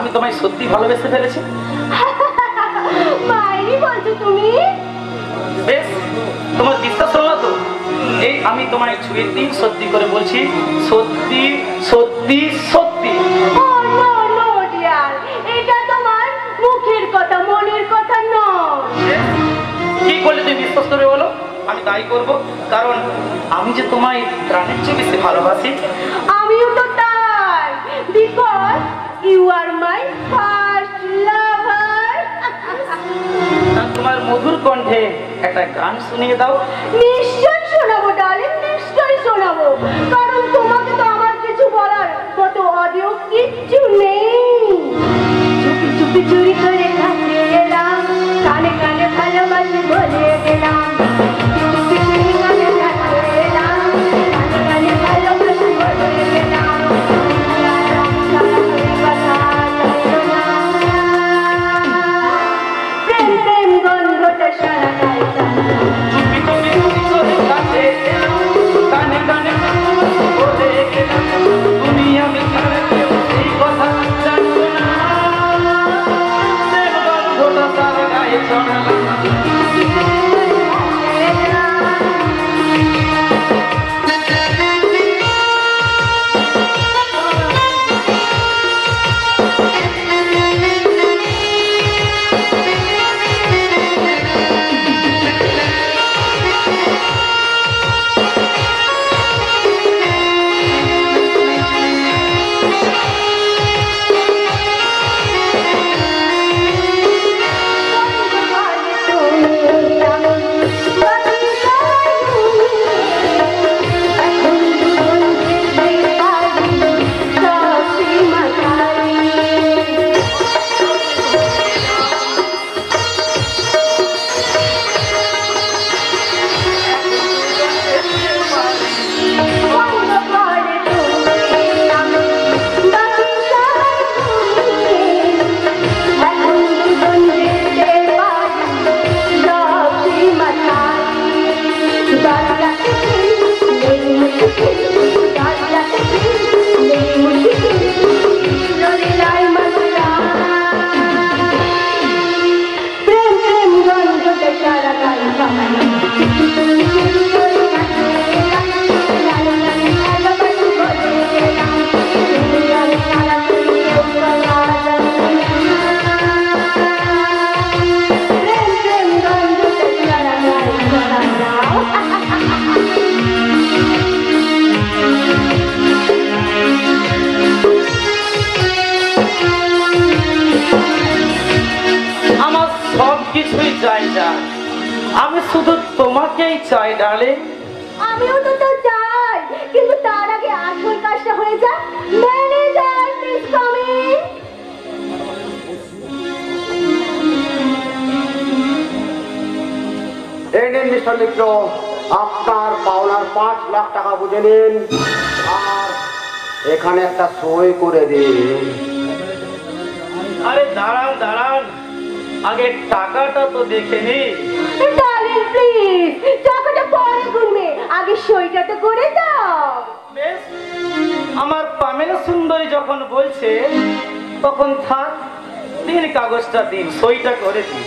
আমি তোমায় সত্যি ভালোবেসে ফেলেছি। মাইরি বলছো তুমি? বেশ, তোমার বিশ্বাস হলো না তো? এই আমি তোমায় ছুঁয়ে দিন সত্যি করে বলছি, সত্যি সত্যি সত্যি। এটা তোমার মুখের কথা, মনের কথা নয়। কি করলে তুমি বিশ্বাস করবে বলো? আমি তাই করব, কারণ আমি যে তোমায় প্রাণের চেয়ে বেশি ভালোবাসি। আমিও তো তাই, because you are my first lover. তোমার মধুর কণ্ঠে একটা গান শুনিয়ে দাও। নিশ্চয় শোনাবো ডার্লিং, নিশ্চয় শোনাবো, কারণ তোমাকে তো আমার কিছু বলার মতো অডিও কিচ্ছু নেই। চুপি চুপি চুরি করে কাছে এলাম, কানে কানে ভালোবাসি বলে গেলাম। চুপি চুরি করে কাছে এলাম, কানে কানে ভালোবাসি বলে গেলাম। প্রেম প্রেম গন্ধটা সারা গায়ে জানা। চুপি চুপি চুরি করে কাছে এলাম, কানে কানে বলে গেলাম। তুমি আমি ছাড়া কেউ এই কথা জানতো না। প্রেম গন্ধটা সারা গায়ে ছড়ালাম। আমি শুধু তোমাকেই চাই ডার্লিং। আমিও তো চাই, কিন্তু তার আগে আসল কাজটা হয়ে যাক। Manager please come in. এই নিন মিস্টার মিত্র, আপনার পাওনার 5 লাখ টাকা বুঝে নিন, আর এখানে একটা সই করে দিন। আরে দাঁড়ান দাঁড়ান, আগে টাকাটা তো দেখে নি। ডার্লিং প্লিজ, টাকাটা পরে গুনবে, আগে সইটা তো করে দাও। বেশ, আমার পামেলা সুন্দরী যখন বলছে তখন থাক, দিন কাগজটা দিন, সইটা করে দিন।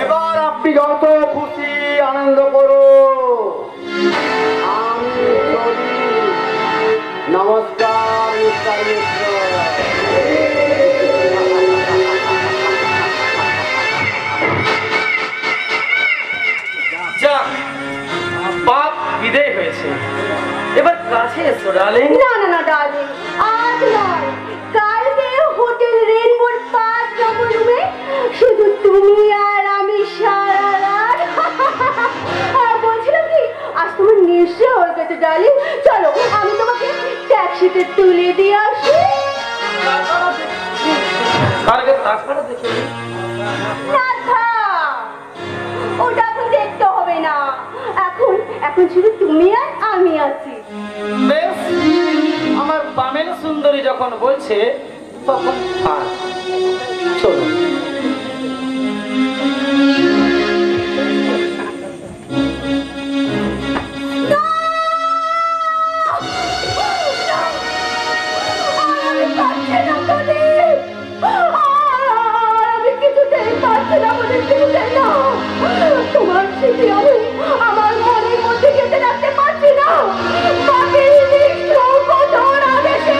এবার আপনি যত খুশি আনন্দ করুন। আমি চলি। নমস্কার মিস্টার মিত্র। যাক, পাপ বিদায় হয়েছে, এবার কাছে এসো ডার্লিং। না না না ডার্লিং, আজ নয়, কালকে হোটেল রেনবোর 5 নম্বর রুমে শুধু তুমি আর আমি সারা রাত। আর বলছিলাম কি, আজ তোমার নেশা হয়ে গেছে ডার্লিং, চলো আমি তোমাকে ট্যাক্সিতে তুলে দিয়ে আসি। তারপরে দেখে না থাক, ওটা এখন দেখতে হবে না, এখন শুধু তুমি আর আমি আছি। বেশ, আমার পামেলা সুন্দরী যখন বলছে তখন থাক, চলো। স্মৃতি আমি আমার মনের মধ্যে গেঁথে রাখতে পারছি না। পাখির নিষ্ঠুর কঠোর আদেশে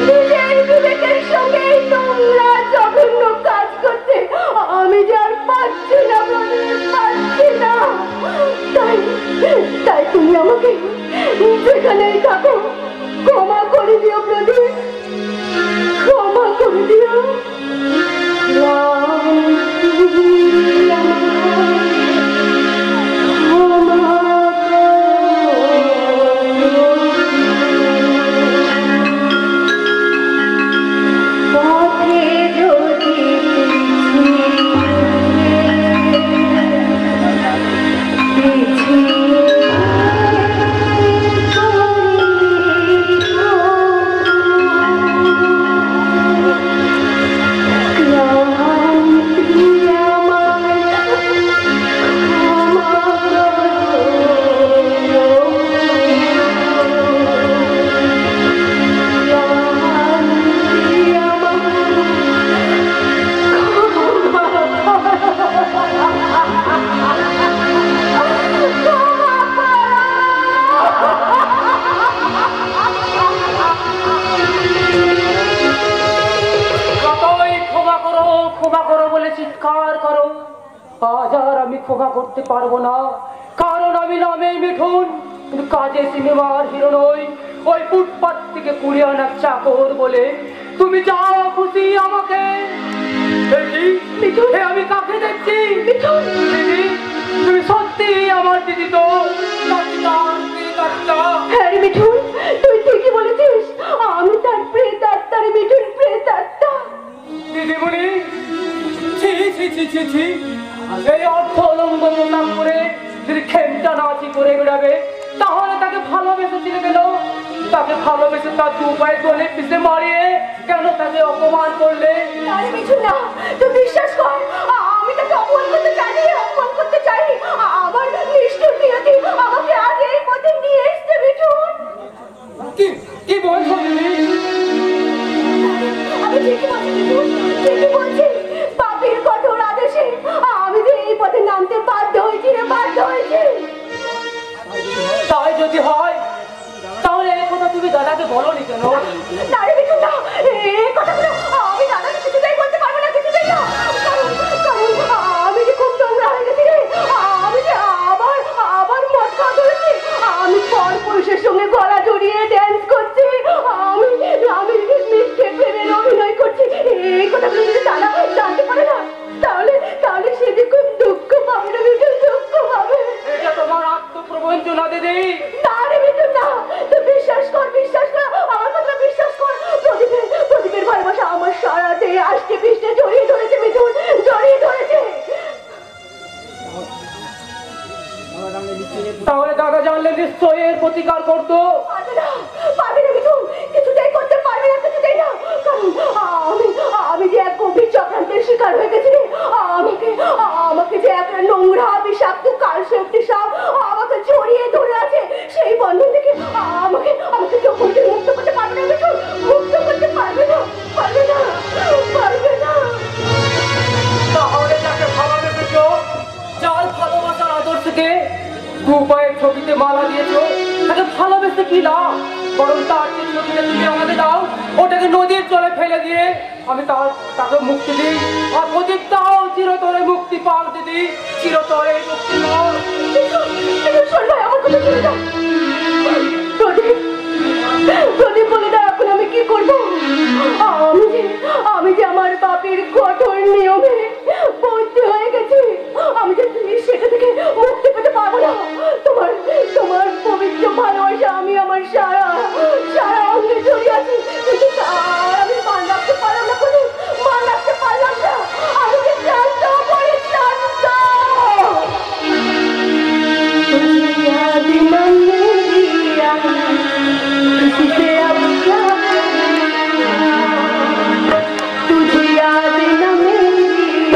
নিজের বিবেকের সঙ্গে এই নোংরা জঘন্য কাজ করতে আমি যে আর পারছি না প্রদীপ, পারছি না। তাই তাই তুমি আমাকে যেখানেই থাকো ক্ষমা করে দিও প্রদীপ, ক্ষমা করে দিও। ক্ষমা করতে পারবো না, কারণ আমি নামে মিঠুন, কিন্তু কাজে সিনেমার হিরো নই। ওই ফুটপাত থেকে কুড়িয়ে আনা চাকর বলে তুমি যাও খুশি আমাকে। আমি কাকে দেখছি? দিদি, তুমি সত্যি আমার দিদি তো? হ্যাঁ মিঠুন, তুই ঠিকই বলেছিস, আমি তার প্রেতাত্মা রে মিঠুন, প্রেতাত্মা। দিদিমণি, ছি ছি ছি ছি ছি, এই অর্থ অলঙ্ঘন না করে যদি খেমটা নাচি করে বেড়াবে তাহলে তাকে ভালোবেসেছিলে কেন? তাকে ভালোবেসে তার দু পায়ে দোলে পিছে মারিয়ে কেন তাকে অপমান করলে? আরে মিঠুন না, তুই বিশ্বাস কর, আমি তাকে অপমান করতে চাইনি, অপমান করতে চাইনি। আমার নিষ্ঠুর নিয়তি আমাকে আজ এই পথে নিয়ে এসেছে মিঠুন। কি বলছো দিদি? আমি ঠিকই বলছি মিঠুন, ঠিকই বলছি। পাপির কঠোর আদেশে আমি যে এই পথে নামতে বাধ্য হয়েছি রে, বাধ্য হয়েছি। তাই যদি হয় তাহলে এই কথা তুমি দাদাকে বলোনি কেন? না রে মিঠুন না, এই কথাগুলো আমি দাদাকে কিছুতেই বলতে পারবো না, কিছুতেই না। কারণ আমি যে খুব নোংরা হয়ে গেছি রে, আমি যে আবার মদ খাওয়া ধরেছি, আমি পর পুরুষের সঙ্গে গলা জড়িয়ে ড্যান্স করছি, আমি মিথ্যে প্রেমের অভিনয় করছি। এই কথাগুলো যদি দাদা জানতে পারে না তাহলে সে যে খুব দুঃখ পাবে না মিঠুন, দুঃখ পাবে। এটা তোমার আত্মপ্রবঞ্চনা দিদি। না রে মিঠুন না, তুই বিশ্বাস কর, বিশ্বাস কর, আমার কথা বিশ্বাস কর। প্রদীপের ভালোবাসা আমার সারা দেহে আষ্টে পৃষ্ঠে জড়িয়ে ধরেছে মিঠুন, জড়িয়ে ধরেছে। তাহলে দাদা জানলে নিশ্চয়ই এর প্রতিকার করতো। পারবে না মিঠুন, কিছুতেই করতে পারবে না, কিছুতেই না। কারণ আমি যে এক গভীর চক্রান্তের শিকার হয়ে গেছি রে। আমাকে যে একটা নোংরা বিষাক্ত কালসর্পটি সাপ আমাকে জড়িয়ে ধরে আছে, সেই বন্ধন থেকে আমাকে কেউ কোনোদিন মুক্ত করতে পারবে না মিঠুন, মুক্ত করতে পারবে না, পারবে না, পারবে না। তাহলে যাকে ভালোবেসেছ, যার ভালোবাসার আদর্শকে দু পায়ের ছবিতে মালা দিয়েছো, তাকে ভালোবেসে কি লাভ? বরং তার যে ছবিটা তুমি আমাকে দাও, ওটাকে নদীর জলে ফেলে দিয়ে আমি তাকে মুক্তি দিই। আর প্রদীপটাও চিরতরে মুক্তি পাও দিদি, চিরতরে মুক্তি পাও। শোন ভাই, আমার কথা শুনে যাও। প্রদীপ বলে দাও এখন আমি কি করবো? আমি যে আমার বাপের কঠোর নিয়মে বন্দী হয়ে গেছি, আমি যে সেটা থেকে মুক্তি পেতে পারবো না। তোমার পবিত্র ভালোবাসা আমি আমার সারা অঙ্গে জড়িয়ে আছি, কিন্তু আমি মান রাখতে পারলাম না, প্রদীপ, মান রাখতে পারলাম না। আমাকে ক্লান্ত করে, ক্লান্ত। तुझे याद न मेरी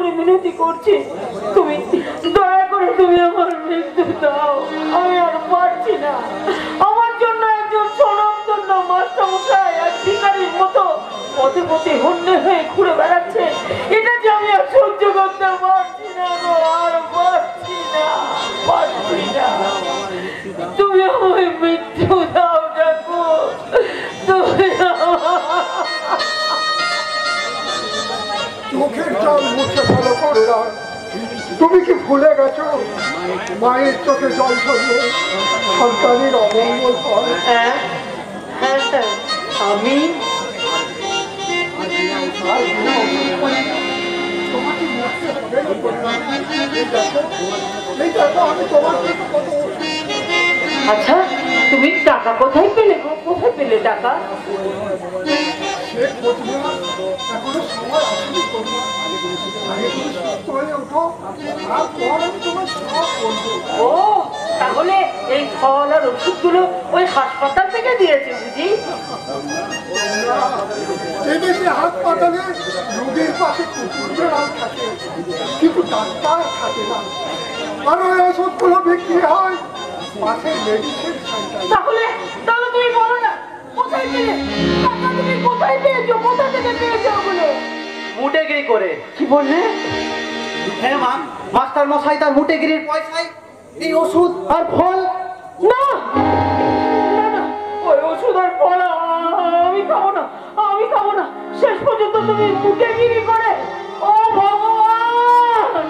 করে মিনতি করছি, তুমি দয়া করে তুমি আমার মৃত্যু দাও। আমি আর পারছি না। আমার জন্য একজন স্বনামধন্য মাস্টারমশাই এক ভিখারির মতো পথে পথে হন্যে হয়ে ঘুরে বেড়াচ্ছে। এটা যে আমি আর সহ্য করতে পারছি না গো, আর পারছি না, পারছি না। তুমি আমায় মৃত্যু দাও ঠাকুর, তুমি চোখের জল মুছে ফেলো করুণা। তুমি কি ভুলে গেছো মায়ের চোখে জল ঝরলে সন্তানের অমঙ্গল হয়? হ্যাঁ হ্যাঁ হ্যাঁ, আমি আর বিনা অসুখ করে তোমাকে মরতে হবে না করুণা। এই দেখো আমি তোমার থেকে কত ওষুধ। আচ্ছা, তুমি টাকা কোথায় পেলে গো? কোথায় পেলে টাকা? সে খোঁজ নেওয়ার এখনো সময় আসেনি করুণা। আগে তুমি সুস্থ হয়ে ওঠো, তারপর আমি তোমার সব বলবো। ও, তাহলে এই ফল আর ওষুধগুলো ওই হাসপাতাল থেকে দিয়েছে বুঝি? এদেশে হাসপাতালে রোগীর পাশে কুকুর বেড়াল থাকে, কিন্তু ডাক্তার থাকে না। আর ওই ওষুধগুলো বিক্রি হয় পাশে মেডিসিন সেন্টার। তাহলে তাহলে তুমি বলো না কোথায় পেলে টাকা? তুমি কোথায় পেয়েছো? কোথা থেকে পেয়েছো ওগুলো? মুটেগিরি করে। কি বললে? হ্যাঁ মা, মাস্টার মশাই তার মুটেগিরির পয়সায় এই ওষুধ আর ফল। না না না, ওই ওষুধ আর ফল আমি খাবো না, আমি খাবো না। শেষ পর্যন্ত তুমি মুটেগিরি করে, ও ভগবান,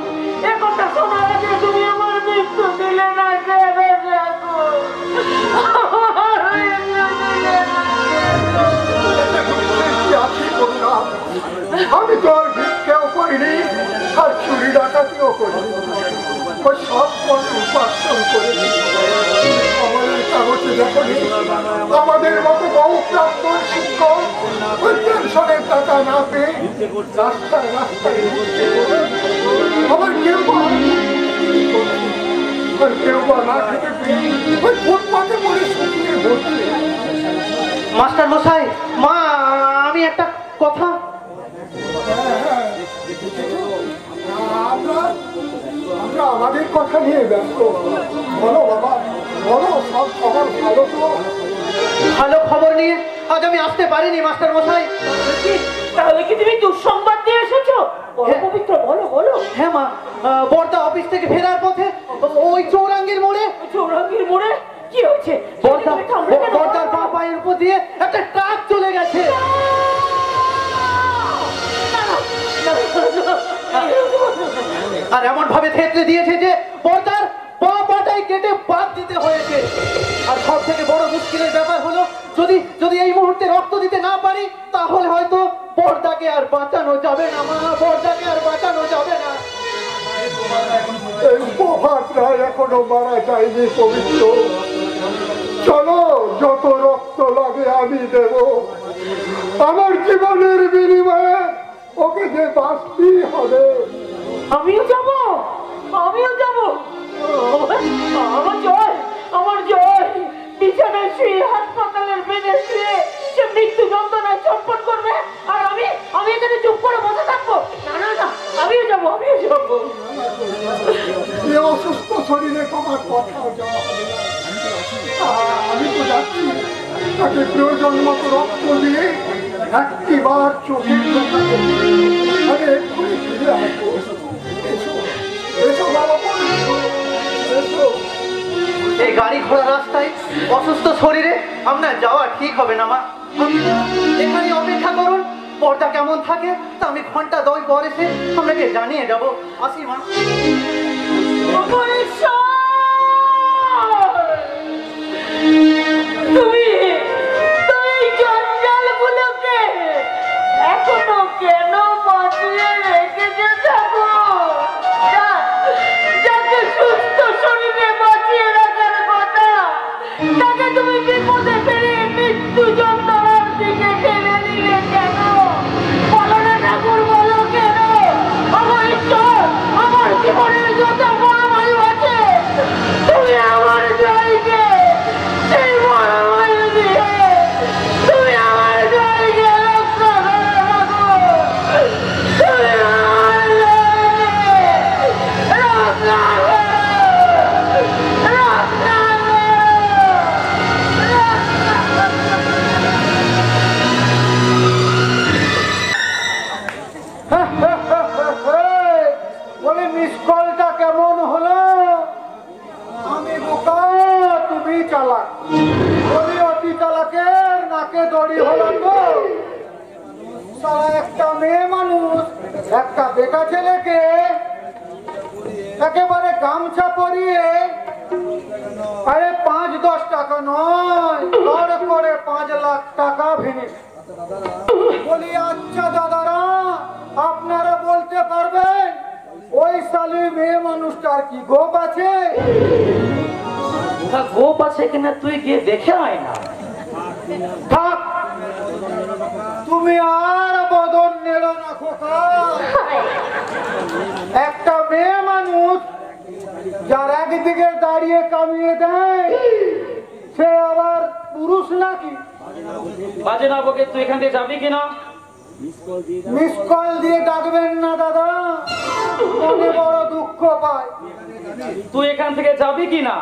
এ কথা শোনার আগে তুমি আমার মৃত্যু দিলে না কে রে ঠাকুর? আমি তো আর ভিক্ষেও করিনি, আর চুরি ডাকাতিও করিনি। ওই সব পথ উপার্জন করেছি। আমাদের কাগজে দেখনি আমাদের মতো বহু প্রাক্তন শিক্ষক ওই পেনশনের টাকা না পেয়ে রাস্তায় রাস্তায় ঘুরছে। আবার কেউ বা আর কেউ বা না খেতে পেয়ে ওই ফুটপাতে পড়ে শুকিয়ে বসছে। মাস্টার মশাই, মা, আমি একটা কথা। আমরা আমাদের কথা নিয়ে ব্যস্ত। বলো বাবা, বলো, সব খবর ভালো তো? ভালো খবর নিয়ে আজ আমি আসতে পারিনি মাস্টার মশাই। তাহলে কি তুমি দুঃসংবাদ দিয়ে এসেছো? বলো পবিত্র, বলো বলো। হ্যাঁ মা, বর্দা অফিস থেকে ফেরার পথে ওই চৌরাঙ্গীর মোড়ে চৌরাঙ্গীর মোড়ে কি হয়েছে? বর্দার পা পায়ের উপর দিয়ে একটা ট্রাক চলে গেছে। আর এমন ভাবে থেতলে দিয়েছে যে বর্দার পা পাটাই কেটে বাদ দিতে হয়েছে। আর সব থেকে বড় মুশকিলের ব্যাপার হলো যদি যদি এই মুহূর্তে রক্ত দিতে না পারি তাহলে হয়তো বর্দাকে আর বাঁচানো যাবে না মা, বর্দাকে আর বাঁচানো যাবে না। এই প্রভাতরা এখনো মারা যায়নি পবিত্র। চলো, যত রক্ত লাগে আমি দেব। আমার জীবনের বিনিময়ে ওকে যে বাঁচতেই হবে। আমিও যাব, আমিও যাব। আমার জয়, আমার জয়। বিছানায় শুয়ে হাসপাতালের বেডে শুয়ে সে মৃত্যু যন্ত্রণায় ছটফট করবে আর আমি আমি এখানে চুপ করে বসে থাকবো? না না না, আমিও যাব, আমিও যাব। এ অসুস্থ শরীরে তোমার কথা যাওয়া হবে না। আমি তো যাচ্ছি তাকে প্রয়োজন মতো রক্ত দিয়ে একটিবার চোখের দেখা আমি এক্ষুনি ফিরে আসবো। এসো, এসো বাবা, এসো। এই গাড়ি ঘোড়া রাস্তায় অসুস্থ শরীরে আপনার যাওয়া ঠিক হবে না মা। এখানে অপেক্ষা করুন, পর্দা কেমন থাকে তা আমি ঘন্টা 2 পর এসে আপনাকে জানিয়ে যাব। আসি মা। তুমি তুমি জঞ্জালগুলোকে এখনো কেন বাঁচিয়ে রেখেছো ঠাকুর? যাকে সুস্থ শরীরে বাঁচিয়ে রাখার কথা তাকে তুমি বিপদে ফেলে মৃত্যু যন্ত্রণার দিকে ঠেলে দিলে কেন? বলো না ঠাকুর, বলো কেন? আমার ঈশ্বর, আমার জীবনের যত বড় ভাই আছে তুমি আমার জয়কে সেই বড় ভাই দিয়ে তুমি আমার জয়কে রক্ষা করো ঠাকুর। তুমি আমার জয়কে নাকে দড়ি হলো তো সারা একটা মেয়ে মানুষ একটা বেটা ছেলেকে একেবারে গামছা পরিয়ে আরে 5-10 টাকা নয় গড় করে 5 লাখ টাকা ভেঙে বলি আচ্ছা দাদারা আপনারা বলতে পারবেন ওই সালে মেয়ে মানুষটার কি গোপ আছে? তা গোপ আছে কিনা তুই গিয়ে দেখে আয় না। থাক তুমি আর বদন নেড়ো না খোকা। একটা মেয়ে মানুষ যার একদিকে দাঁড়িয়ে কামিয়ে দেয় সে আবার পুরুষ নাকি? বাজে না বকে তুই এখান থেকে যাবি কিনা? মিস কল দিয়ে ডাকবেন না দাদা, মনে বড় দুঃখ পায়। তুই এখান থেকে যাবি কিনা?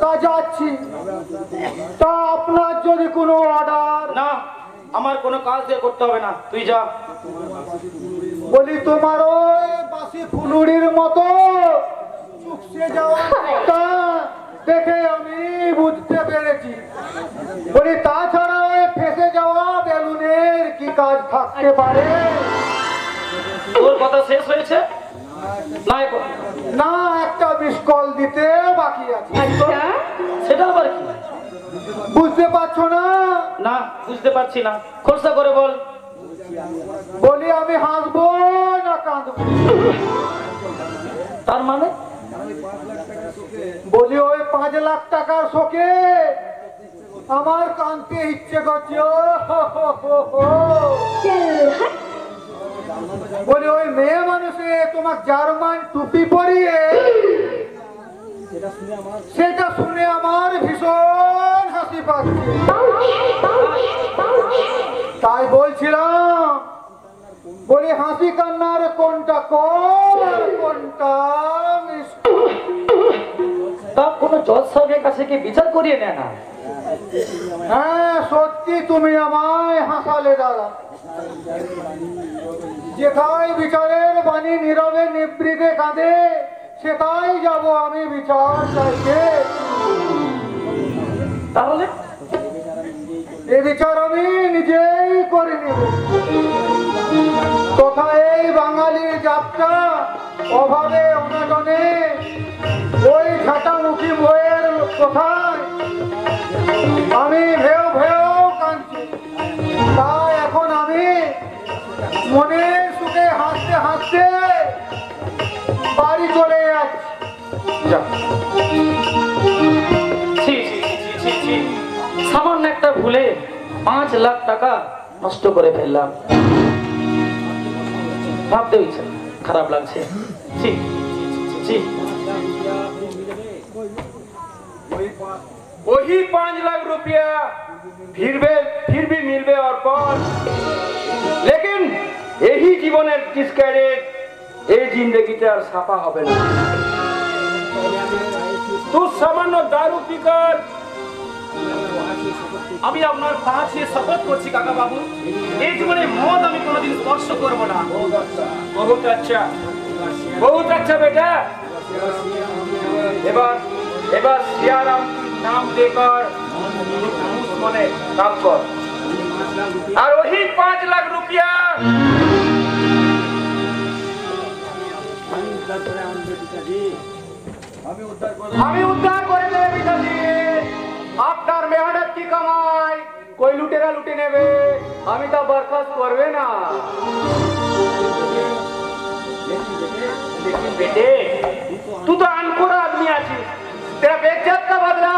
তা যাচ্ছি। তা আপনার যদি কোনো অর্ডার? না, আমার কোনো কাজ দিয়ে করতে হবে না, তুই যা। বলি তোমার ওই বাসি ফুলুরির মতো চুপসে যাওয়াটা দেখে আমি বুঝতে পেরেছি। বলি তাছাড়া ওই ফেসে যাওয়া বেলুনের কি কাজ থাকতে পারে? তোর কথা শেষ হয়েছে? না, একটা মিস কল দিতে বাকি আছে। আচ্ছা সেটা আবার কি? বুঝতে পারছো না? না, বুঝতে পারছি না, খোলসা করে বল। বলি আমি হাসবো না কাঁদবো? তার মানে? বলি ওই 5 লাখ টাকার শোকে আমার কাঁদতে ইচ্ছে করছে। বলি ওই মেয়ে মানুষে তোমার জার্মান টুপি পরিয়ে সেটা শুনে আমার ভীষণ হাসি পাচ্ছে। তাই বলছিলাম, বলি হাসি কান্নার কোনটা কম আর কোনটা মিস? তা কোনো জজ সাহেবের কাছে কি বিচার করিয়ে নেয় না? হ্যাঁ সত্যি তুমি আমায় হাসালে দাদা। যেথায় বিচারের বাণী নীরবে নিবৃতে কাঁদে সেটাই যাব আমি বিচার চাইতে। তাহলে এ বিচার আমি নিজেই করে নেব। তথা এই বাঙালির যাত্রা অভাবে অনাটনে ওই ঝাঁটামুখী বইয়ের কোথায় আমি ভেউ ভেউ কাঁদছি। তাই এখন আমি মনের সুখে হাসতে হাসতে বাড়ি চলে যাচ্ছি। যা। ছি, ছি, ছি, ছি, ছি। সামান্য একটা ভুলে 5 লাখ টাকা নষ্ট করে ফেললাম। ভাবতে ইচ্ছে খারাপ লাগছে। ছি, ছি। वही 5 लाख रुपया फिर भी मिलबे और कौन, लेकिन यही जीवনের ডিসক্রেডিট এই জিন্দগিতে আর ছাপা হবে না। তুই সামান্য দারু পিকার। আমি আপনার পা ছুঁয়ে শপথ করছি কাকা বাবু, এই জীবনে মদ আমি কোনোদিন স্পর্শ করব না। बहुत अच्छा बेटा। এবার সিয়ারাম নাম দেकर মনে কাম কর আর वही 5 लाख रुपया আমি উদ্ধার করে দেবে পিতাজি। আপনার মেহনত কি কামাই कोई लुटेरा लुटे নেবে, আমি তা বরখাস্ত করবে না। लेकिन बेटे तू तो अनपढ़ आदमी आछी, तेरा बेइज्जत का बदला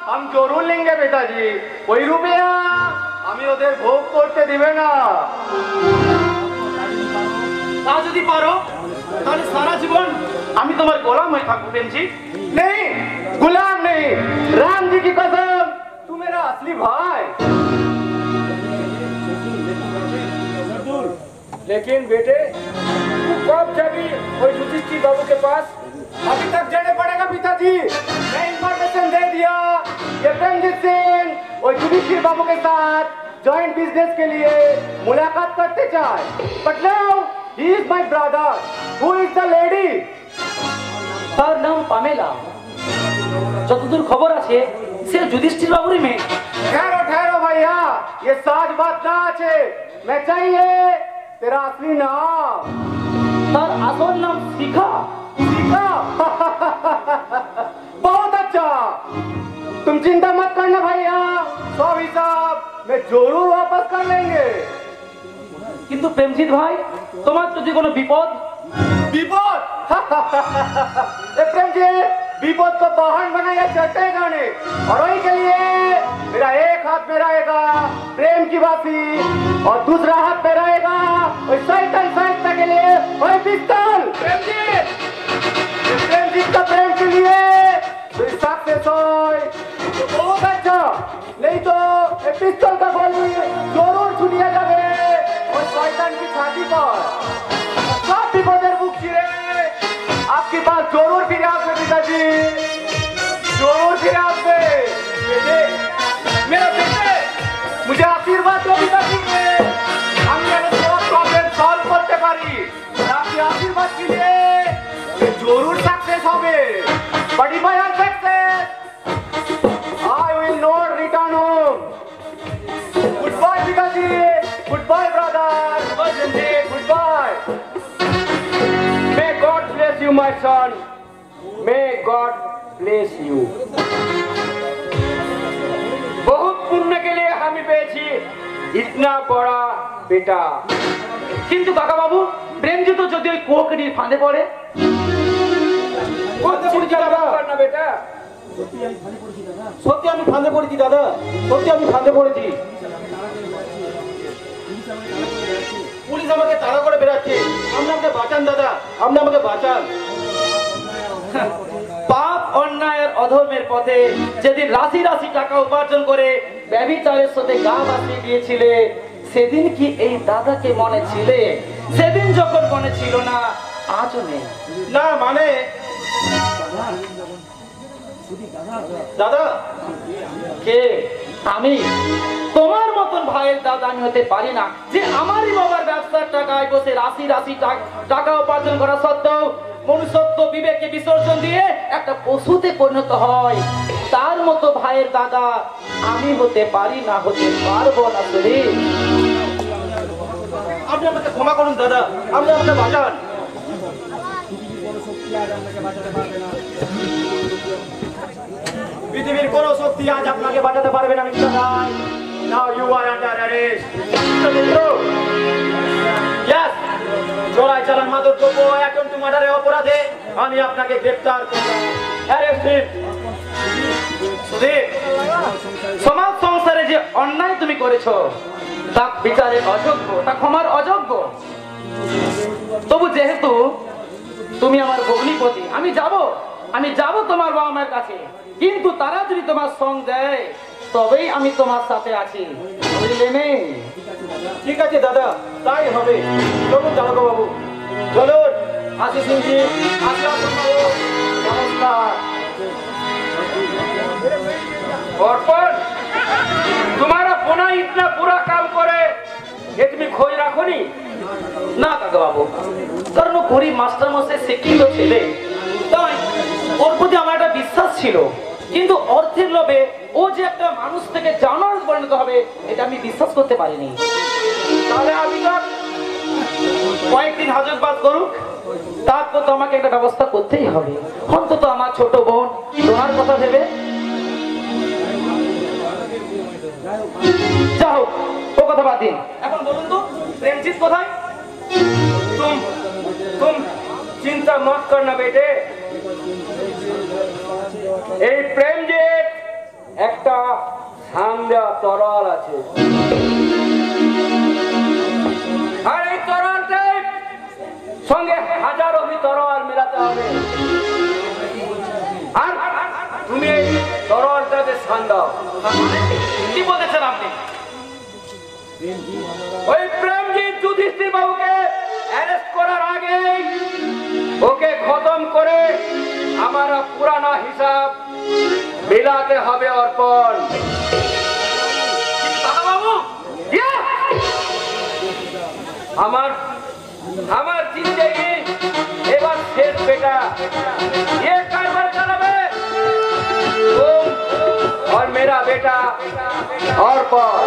हम जरूर लेंगे पिताजी। ওই রুপিয়া আমি ওদের ভোগ করতে দিবে না। তা যদি পারো তাহলে সারা জীবন আমি তোমার গোলাম হয়ে থাকবো প্রেমজি। नहीं, गुलाम नहीं, राम जी की कसम तू मेरा असली भाई। लेकिन बेटे तू कब जाबी ओई युधिष्ठिर बाबू के पास? अभी तक जाने पड़ेगा पिताजी। मैं इंफॉर्मेशन दे दिया ये प्रेमजीत सिंह और युधिष्ठिर बाबू के साथ जॉइंट बिजनेस के लिए मुलाकात करते चाहे, but now he is my brother. Who is the lady? তার নাম পামেলা। যতদূর খবর আছে সে যুধিষ্ঠির বাবুরই মেয়ে। ठहरो ठहरो भैया, बात ना अच्छे मैं चाहिए तेरा असली नाम তার আসল নাম শিখা। सीखा बहुत अच्छा तुम चिंता मत करना भैया सब हिसाब मैं जरूर वापस कर लेंगे কিন্তু প্রেমজিৎ ভাই, তোমার যদি কোনো বিপদ, विपद ए प्रेम जी विपद को वाहन बनाया चढ़ते गाने और वही के लिए मेरा एक हाथ में रहेगा प्रेम की बाती और दूसरा हाथ में रहेगा और शैतान के लिए वही पिस्तौल प्रेम जी का प्रेम के लिए सक्सेस हो बहुत अच्छा नहीं तो एक पिस्तौल का गोली जरूर छुड़िया जाए और शैतान की छाती पर सब विपदेर मुख चिरे आपके पास जरूर फिरे आसबे पिताजी जरूर फिरे आसबे बेटे मेरा बेटे मुझे आशीर्वाद दो पिताजी हम मेरे सब प्रॉब्लम सॉल्व करते पारी और आपके आशीर्वाद के लिए मैं जरूर सक्सेस होगे बड़ी भयान success I will not return home goodbye पिताजी goodbye brother goodbye May God bless you, my son. May God bless you. बहुत पुण्य के लिए हामी পেয়েছি इतना बड़ा बेटा কিন্তু কাকা বাবু, প্রেমজিৎ তো যদি ওই কোকড়ির ফাঁদে পড়ে। না বেটা সত্যি আমি ফাঁদে পড়েছি দাদা, সত্যি আমি ফাঁদে পড়েছি। পুলিশ আমাকে তাড়া করে বেড়াচ্ছে, আপনি আমাকে বাঁচান দাদা, আপনি আমাকে বাঁচান। পাপ অন্যায়ের অধর্মের পথে যেদিন রাশি রাশি টাকা উপার্জন করে ব্যভিচারের সাথে গা বাঁচিয়ে দিয়েছিলে, সেদিন কি এই দাদাকে মনে ছিলে? সেদিন যখন মনে ছিল না, আজও নেই। না মানে দাদা কে? আমি তোমার মতন ভাইয়ের দাদা আমি হতে পারি না, যে আমারই বাবার ব্যবসার টাকায় বসে রাশি রাশি টাকা উপার্জন করা সত্ত্বেও মনুষ্যত্ব বিবেককে বিসর্জন দিয়ে একটা পশুতে পরিণত হয়। তার মতো ভাইয়ের দাদা আমি হতে পারি না, হতে পারবো না। আপনি আমাকে ক্ষমা করুন দাদা, আপনি আমাকে বাঁচান। পৃথিবীর কোন শক্তি আজ আপনাকে বাঁচাতে পারবে না mister Roy. Now you are under arrest. Yes, চোরাই চালান মাদক দ্রব্য অ্যাটেম্প টু মার্ডারের অপরাধে আমি আপনাকে গ্রেফতার করলাম। Arrest him. সুধীর, সমাজ সংসারে যে অন্যায় তুমি করেছো তা বিচারের অযোগ্য, তা ক্ষমার অযোগ্য। তবু যেহেতু তুমি আমার ভগ্নিপতি, আমি যাব তোমার বাবা মায়ের কাছে, কিন্তু তারা যদি তোমার সঙ্গ দেয় তবেই আমি তোমার সাথে আছি, বুঝলে নেই? ঠিক আছে দাদা, তাই হবে। চলুন জানকো বাবু, চলুন। আসি সিংজি, আসি নমস্কার। অর্পণ, तुम्हारा पुना इतना पूरा काम करे ये তুমি খোঁজ রাখোনি? না কাকা বাবু, কারণ ও গরিব মাস্টার মশাই শিক্ষিত ছেলে, তাই ওর প্রতি আমার একটা বিশ্বাস ছিল। কিন্তু অর্থের লোভে ও যে একটা মানুষ থেকে জানোয়ার পরিণত হবে এটা আমি বিশ্বাস করতে পারিনি। তাহলে আমি তো কয়েকদিন হাজতবাস করুক, তারপর তো আমাকে একটা ব্যবস্থা করতেই হবে। অন্তত আমার ছোট বোন তোমার কথা ভেবে। যাও, ও কথা বাদ দিন। এখন বলুন তো প্রেমজিৎ কোথায়? तुम चिंता मत करना बेटे, এই প্রেম যে একটা সামনে তরল আছে, আর এই তরলটাই সঙ্গে হাজারো তরল মেলাতে হবে। আর তুমি এই তরলটাতে স্থান দাও। কি বলেছেন আপনি? ওই প্রেমজিৎ যুধিষ্ঠির বাবুকে অ্যারেস্ট করার আগে ওকে খতম করে আমার পুরানা হিসাব মিলাতে হবে অর্পণ। আমার জিন্দেগি এবার শেষ বেটা, ये कारबार चलावे तुम और मेरा बेटा अर्पण।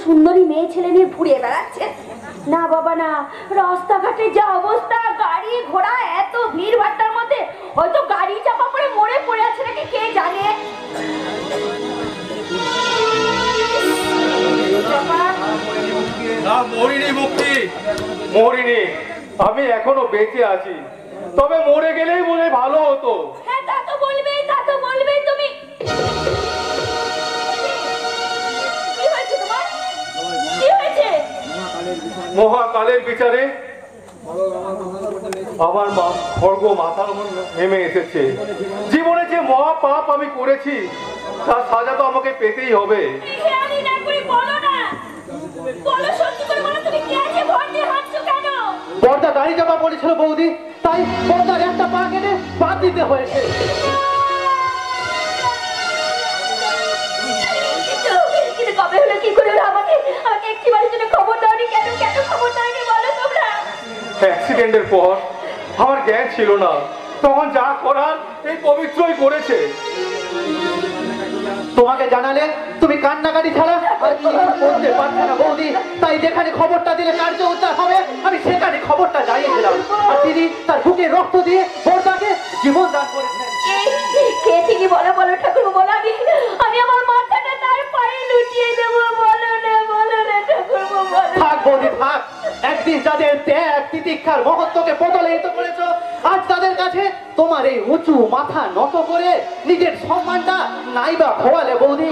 সুন্দরী মেয়ে ছেলে নিয়ে ঘুরে বেড়াচ্ছে। না বাবা না, রাস্তাঘাটে যা অবস্থা, গাড়ি ঘোড়া, এত ভিড় ভাট্টার মধ্যে হয়তো গাড়ি চাপা পড়ে মরে পড়ে আছে নাকি কে জানে। না মরিনি মুক্তি, মরিনি, আমি এখনো বেঁচে আছি। তবে মরে গেলেই বলে ভালো হতো। হ্যাঁ তা তো বলবেই, তা তো বলবেই। তুমি কি হয়েছে তোমার? কি হয়েছে? মহাকালের বিচারে আমার মা খড়গ মাথার উপর নেমে এসেছে। জীবনে যে মহা পাপ আমি করেছি তার সাজা তো আমাকে পেতেই হবে। আমি না করে বলো না, বলো সত্যি করে বলো, তুমি কে আছে ভর দিয়ে হাঁটছো কেন? পর্দা গাড়ি চাপা পড়েছিল বৌদি, তাই পর্দার একটা পা কেটে বাদ দিতে হয়েছে। কিন্তু কবে হলো, কি করে হলো? আমাকে একটি বারের জন্য খবর দাওনি কেন? কেন খবর দাওনি বলো তোমরা? অ্যাক্সিডেন্টের পর আমার জ্ঞান ছিল না, তখন যা করার এই পবিত্রই করেছে। তোমাকে জানালে তুমি কান্নাকাটি ছাড়া আর কিছু করতে পারছে না বৌদি, তাই যেখানে খবরটা দিলে কার্য উদ্ধার হবে আমি সেখানে খবরটা জানিয়েছিলাম। আর তিনি তার বুকে রক্ত দিয়ে পর্দাকে জীবন দান করেছেন। কে ঠিকই বলো, বলো ঠাকুর বলো, আমি আমার মাথাটা তার পায়ে লুটিয়ে দেবো। বলো না, বলো না ঠাকুর বলো। থাক বৌদি থাক, একদিন যাদের ত্যাগ তিতিক্ষার মহত্বকে প্রতিফলিত করেছ, আজ তাদের কাছে তোমার এই উঁচু মাথা নত করে নিজের সম্মানটা নাইবা খোয়ালে বৌদি।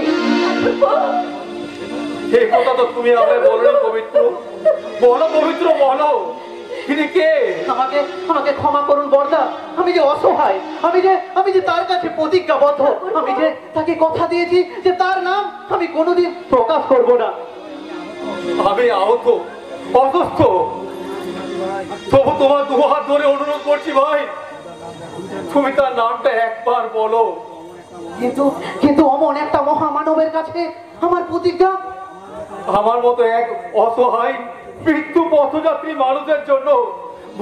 এই কথা তো তুমি আমায় বললো পবিত্র, বলো পবিত্র বলো, তিনি কে? আমাকে আমাকে ক্ষমা করুন বর্দা, আমি যে অসহায়, আমি যে তার কাছে প্রতিজ্ঞাবদ্ধ, আমি যে তাকে কথা দিয়েছি যে তার নাম আমি কোনোদিন প্রকাশ করব না। আমি আহত, অসুস্থ, তবু তোমার দু হাত ধরে অনুরোধ করছি ভাই, তুমি তার নামটা একবার বলো। কিন্তু অমন একটা মহামানবের কাছে আমার প্রতিজ্ঞা। আমার মতো এক অসহায় মৃত্যু পথযাত্রী মানুষের জন্য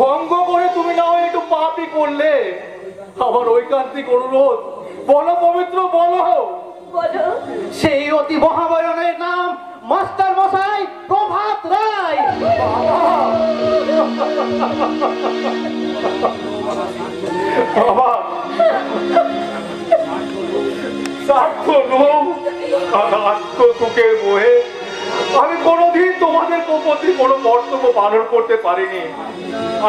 ভঙ্গ করে তুমি না হয় একটু পাপই করলে। আমার ঐকান্তিক অনুরোধ, বলো পবিত্র বলো। বলো সেই অতি মহাবয়নের নাম মাস্টার মশাই প্রভাত রায়। বাবা স্বার্থ লোভ আর আত্মসুখের মোহে আমি কোনোদিন তোমাদের প্রতি কোনো কর্তব্য পালন করতে পারিনি।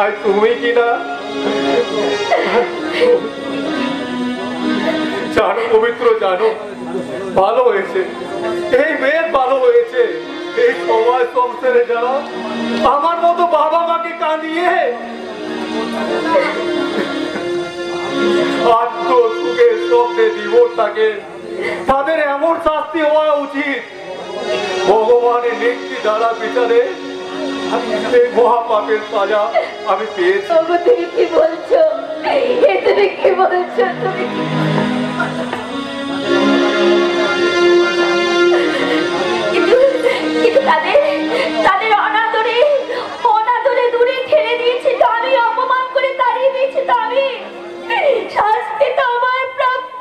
আর তুমি কিনা জানো পবিত্র, জানো ভালো হয়েছে, এই মেয়ের ভালো হয়েছে। এই সমাজ সংসারে যারা আমার মতো বাবা মাকে কাঁদিয়ে আত্মসুখের স্বপ্নে জীবন থাকে, তাদের এমন শাস্তি হওয়া উচিত। ভগবানের নির্দেশ দ্বারা বিচারে এই মহাপাপের সাজা আমি পেয়েছি। তুমি কি বলছো? তুমি কি বলছো? তুমি কিন্তু তাদের অনাদরে দূরে ঠেলে দিয়েছি তো, আমি অপমান করে তাড়িয়ে দিয়েছি তো, আমি শাস্তি তো আমার প্রাপ্য।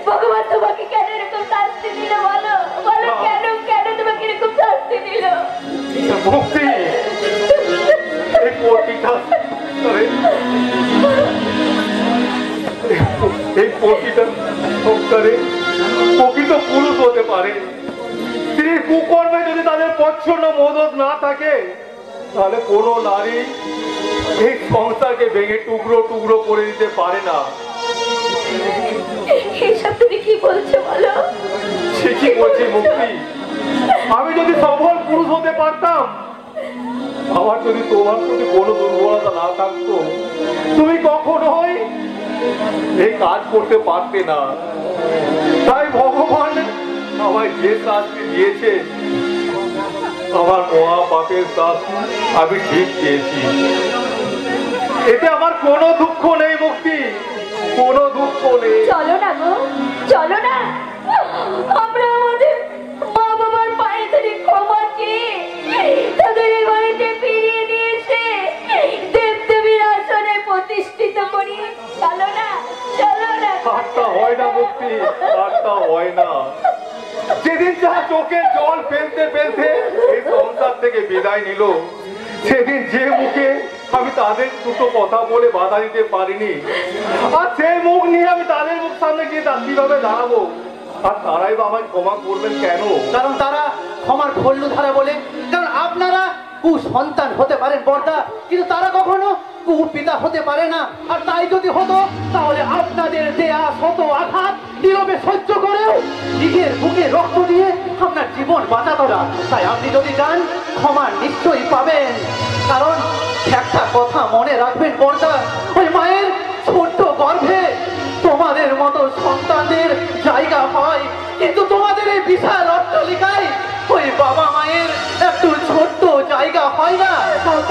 ভগবান তোমাকে কেন এরকম শাস্তি দিল বলো? বলো কেন তোমাকে এরকম শাস্তি দিল? মুক্তি, এই প্রতিটা সংসারে প্রকৃত পুরুষ হতে পারে। স্ত্রী কুকর্মে যদি তাদের প্রচ্ছন্ন মদত না থাকে, তাহলে কোনো নারী এই সংসারকে ভেঙে টুকরো টুকরো করে দিতে পারে না। এইসব তুমি কি বলছো বলো? ঠিকই বলছি মুক্তি, আমি যদি সফল পুরুষ হতে পারতাম, আমার যদি তোমার প্রতি কোনো দুর্বলতা না থাকতো, তুমি কখনোই এই কাজ করতে পারতে না। তাই ভগবান আমায় যে শাস্তি দিয়েছে, আমার মহা পাপের শাস্তি আমি ঠিক পেয়েছি। এতে আমার কোনো দুঃখ নেই মুক্তি, কোনো দুঃখ নেই। চলো না গো, চলো না, আমরা আমাদের মা বাবার পায়ে ধরে ক্ষমা চেয়ে তাদের এই বাড়িতে ফিরিয়ে নিয়ে এসে দেবদেবীর আসনে প্রতিষ্ঠিত করি। চলো না, চলো না। ঠাট্টা হয় না মুক্তি, ঠাট্টা হয় না। যেদিন যা চোখে জল ফেলতে ফেলতে এই সংসার থেকে বিদায় নিল, সেদিন যে মুখে আমি তাদের দুটো কথা বলে বাধা দিতে পারিনি, আর সেই মুখ নিয়ে আমি তাদের মুখ সামনে গিয়ে কিভাবে দাঁড়াবো? আর তারাই বা আমায় ক্ষমা করবেন কেন? কারণ তারা ক্ষমার ফল্লু ধারা বলে। কারণ আপনারা কুসন্তান হতে পারেন বর্দা, কিন্তু তারা কখনো কুপিতা হতে পারে না। আর তাই যদি হতো তাহলে আপনাদের দেয়া শত আঘাত নীরবে সহ্য করেও নিজের বুকে রক্ত দিয়ে আপনার জীবন বাঁচাতো না। তাই আপনি যদি যান ক্ষমা নিশ্চয়ই পাবেন। কারণ একটা কথা মনে রাখবেন বর্দা, ওই মায়ের ছোট্ট গর্ভে তোমাদের মতো সন্তানদের জায়গা হয়, কিন্তু তোমাদের এই বিশাল অট্টালিকায় ওই বাবা মায়ের একটু ছোট্ট জায়গা হয় না।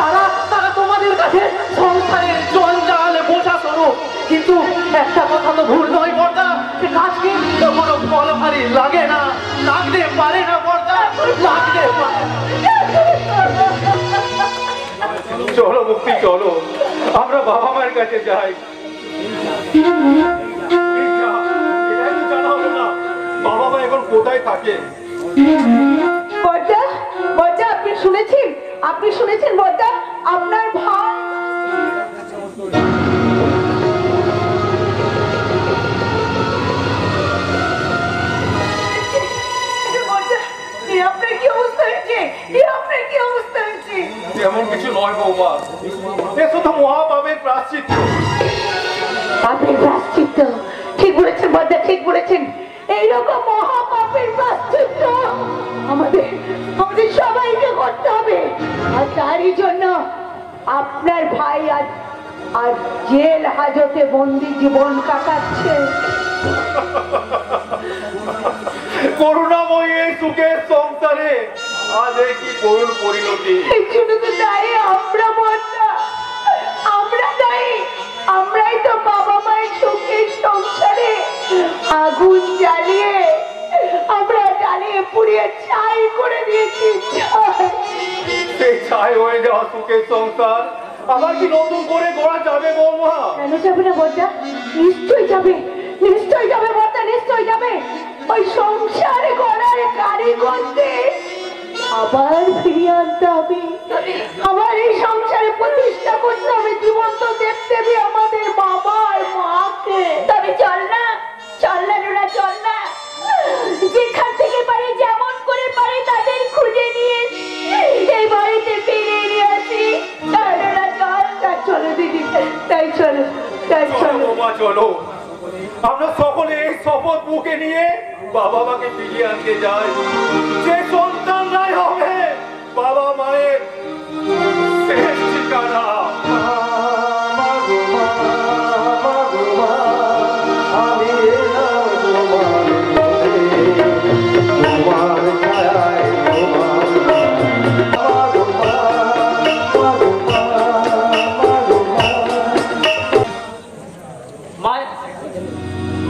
তারা তারা তোমাদের কাছে সংসারের জঞ্জাল বোঝা স্বরূপ। কিন্তু একটা কথা তো ভুল নয় বর্দা, যে গাছকে কোনো ফল ভারী লাগে না, লাগতে পারে না বর্দা, লাগতে পারে। চলো মুক্তি, চলো আমরা বাবা মায়ের কাছে যাই। জানা হলো না বাবা মা এখন কোথায় থাকে। বর্দা, বর্দা, আপনি শুনেছেন বর্দা, আপনার ভাই আপনার কি অবস্থা হয়েছে? এমন কিছু নয় বৌমা, এসো তো মহাপাপের প্রায়শ্চিত্ত। পাপের প্রায়শ্চিত্ত? ঠিক বলেছেন বর্দা, ঠিক বলেছেন। এইরকম মহাপাপের প্রায়শ্চিত্ত আমাদের সবাইকে করতে হবে। আর তারই জন্য আপনার ভাই আর জেল হাজতে বন্দি জীবন কাটাচ্ছে। করুণাময়ী এই সুখের সংসারে আজ কি করুণ পরিণতি। এই জন্য তো দায়ী আমরা বর্দা, আমরা দায়ী। আমরাই তো বাবা মায়ের সুখের সংসারে আগুন জ্বালিয়ে পুড়িয়ে ছাই করে দিয়েছি। সেই ছাই হয়ে যাওয়া সুখের সংসার আবার কি নতুন করে গড়া যাবে বৌমা? কেন যাবে না বর্দা? নিশ্চয়ই যাবে বর্দা, নিশ্চয়ই যাবে। ওই সংসার গড়ার কারিগরকে আবার ফিরিয়ে আনতে হবে, আবার এই সংসারে প্রতিষ্ঠা করতে হবে, জীবন্ত দেখতে হবে আমাদের বাবা আর মাকে। তবে চল না রুনা, চল না, যেখান থেকে পারে যেমন করে পারে তাদের খুঁজে নিয়ে এই বাড়িতে ফিরিয়ে নিয়ে আসি। চলো দিদি, তাই চলো বৌমা, চলো আমরা সকলে এই শপথ মুখে নিয়ে বাবা মাকে ফিরিয়ে আনতে যাই। যে সন্তানরাই হবে বাবা মায়ের শেষ ঠিকানা।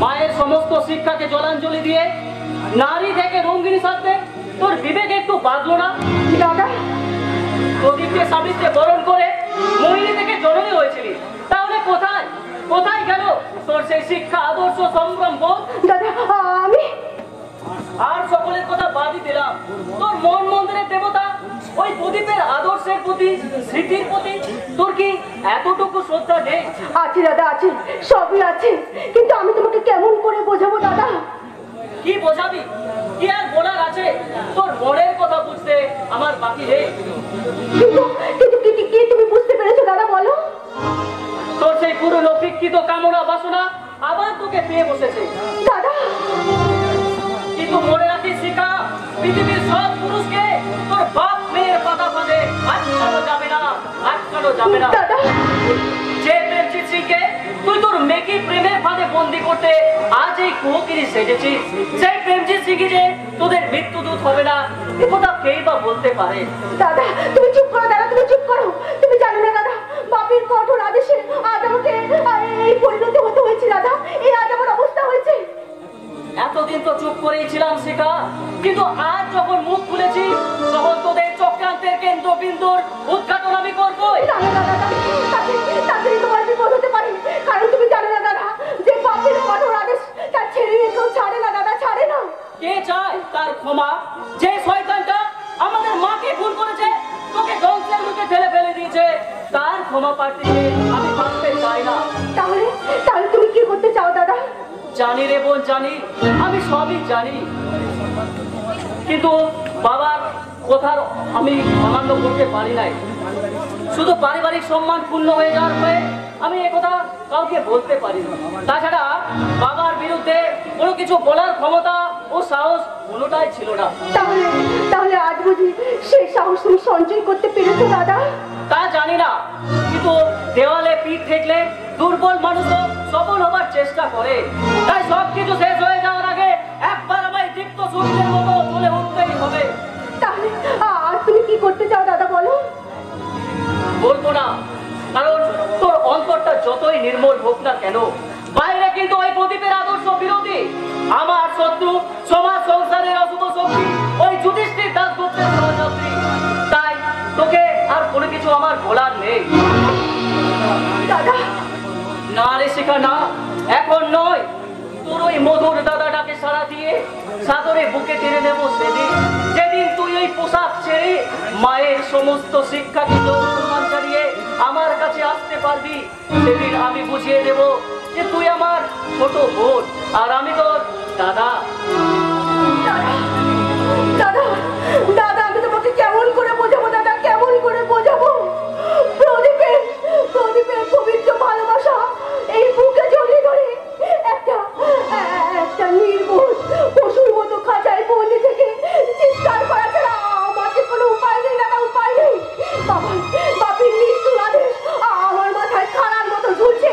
মায়ের সমস্ত শিক্ষাকে জলাঞ্জলি দিয়ে নারী থেকে রঙ্গিনী সাজতে তোর বিবেক একটু বাঁধলো না? দাদা, প্রদীপকে স্বামীকে বরণ করে মহিনী থেকে জননী হয়েছিলি, তাহলে কোথায় গেল তোর সেই শিক্ষা, আদর্শ, সম্ভ্রম বোধ? দাদা, আমি আর সকলের কথা বাদই দিলাম, তোর মন মন্দিরের দেবতা ওই প্রদীপের আদর্শের প্রতি, স্মৃতির প্রতি তোর কি এতটুকু শ্রদ্ধা নেই? আছে দাদা, আছে, সবই আছে, কিন্তু আমি তোমাকে কেমন করে বোঝাবো দাদা? কি বোঝাবি? কি আর বলার আছে? তোর মনের কথা বুঝতে আমার বাকি নেই। কিন্তু কি তুমি বুঝতে পেরেছো দাদা, বলো? তোর সেই পুরনো বিকৃত কামনা বাসনা আবার তোকে পেয়ে বসেছে দাদা। কিন্তু মনে রাখিস শিখা, পৃথিবীর সব পুরুষকে তোর বাপ মেয়ের পাতা ফাঁদে আটকানো যাবে না। দাদা, যে প্রেমজিৎ সিংকে তুই তোর মেকি প্রেমের ফাঁদে বন্দি করতে আজ এই কুহকিরি সেজেছিস, সেই প্রেমজিৎ সিং যে তোদের মৃত্যুদূত হবে না, একথা কেই বা বলতে পারে? দাদা তুমি চুপ করো, দাদা তুমি চুপ করো। তুমি জানো না দাদা, বাপের কঠোর আদেশে আজ আমাকে এই পরিণতি হতে হয়েছে দাদা, এই আজ আমার অবস্থা হয়েছে। এতদিন তো চুপ করেই ছিলাম শিখা, কিন্তু আজ যখন মুখ খুলেছি তখন তোদের চক্রান্তের কেন্দ্রবিন্দুর উদ্ঘাটন আমি করবোই। তাড়াতাড়ি তোমার বিপদ হতে পারে, কারণ তুমি জানো না দাদা, যে বাপের কঠোর আদেশ তার ছেড়ে কেউ ছাড়ে না দাদা, ছাড়ে না। কে চায় তার ক্ষমা? সিনেমা পার্টিতে আমি ভাবতে চাই না। তাহলে তাহলে তুমি কি করতে চাও দাদা? জানি রে বোন, জানি, আমি সবই জানি, কিন্তু বাবার কথার আমি অমান্য করতে পারি নাই। শুধু পারিবারিক সম্মান ক্ষুণ্ণ হয়ে যাওয়ার ভয়ে আমি একথা কাউকে বলতে পারি না। তাছাড়া বাবার বিরুদ্ধে কোনো কিছু বলার ক্ষমতা ও সাহস কোনোটাই ছিল না। তাহলে তাহলে আজ বুঝি সেই সাহস তুমি সঞ্চয় করতে পেরেছো দাদা? তা জানি না, কিন্তু দেওয়ালে পিঠ ঠেকলে দুর্বল মানুষও সফল হবার চেষ্টা করে। তাই সবকিছু শেষ হয়ে যাওয়ার আগে একবার আমায় দীপ্ত সূর্যের মতো চলে উঠতেই হবে। তাহলে আর তুমি কি করতে চাও দাদা বলো? বলবো না, কারণ তোর অন্তরটা যতই নির্মল হোক না কেন, বাইরে কিন্তু ওই প্রদীপের আদর্শ বিরোধী। আমার শত্রু সমাজ সংসারের অশুভ শক্তি, ওই যুধিষ্ঠির দাসগুপ্তের সহযাত্রী। তাই তোকে আর কোনো কিছু আমার বলার নেই। দাদা না রে শিখা, না, এখন নয়। তোর ওই মধুর দাদাটাকে সারা দিয়ে সাদরে বুকে টেনে নেবো সেদিন, যেদিন তুই ওই পোশাক ছেড়ে মায়ের সমস্ত শিক্ষাকে সম্মান জানিয়ে আমার কাছে আসতে পারবি। সেদিন আমি বুঝিয়ে দেব যে তুই আমার ছোট বোন আর আমি তোর দাদা। দাদা দাদা আমি তোমাকে কেমন করে বোঝাবো দাদা, কেমন করে বোঝাবো? প্রদীপের প্রদীপের পবিত্র ভালোবাসা এই বুকে জড়িয়ে ধরে একটা একটা নির্বোধ পশুর মতো খাঁচায় বন্দি থেকে চিৎকার করা ছাড়া আমার যে কোনো উপায় নেই দাদা, উপায় নেই। বাপির মৃত্যুর আদেশ আমার মাথায় খাড়ার মতো ঝুলছে।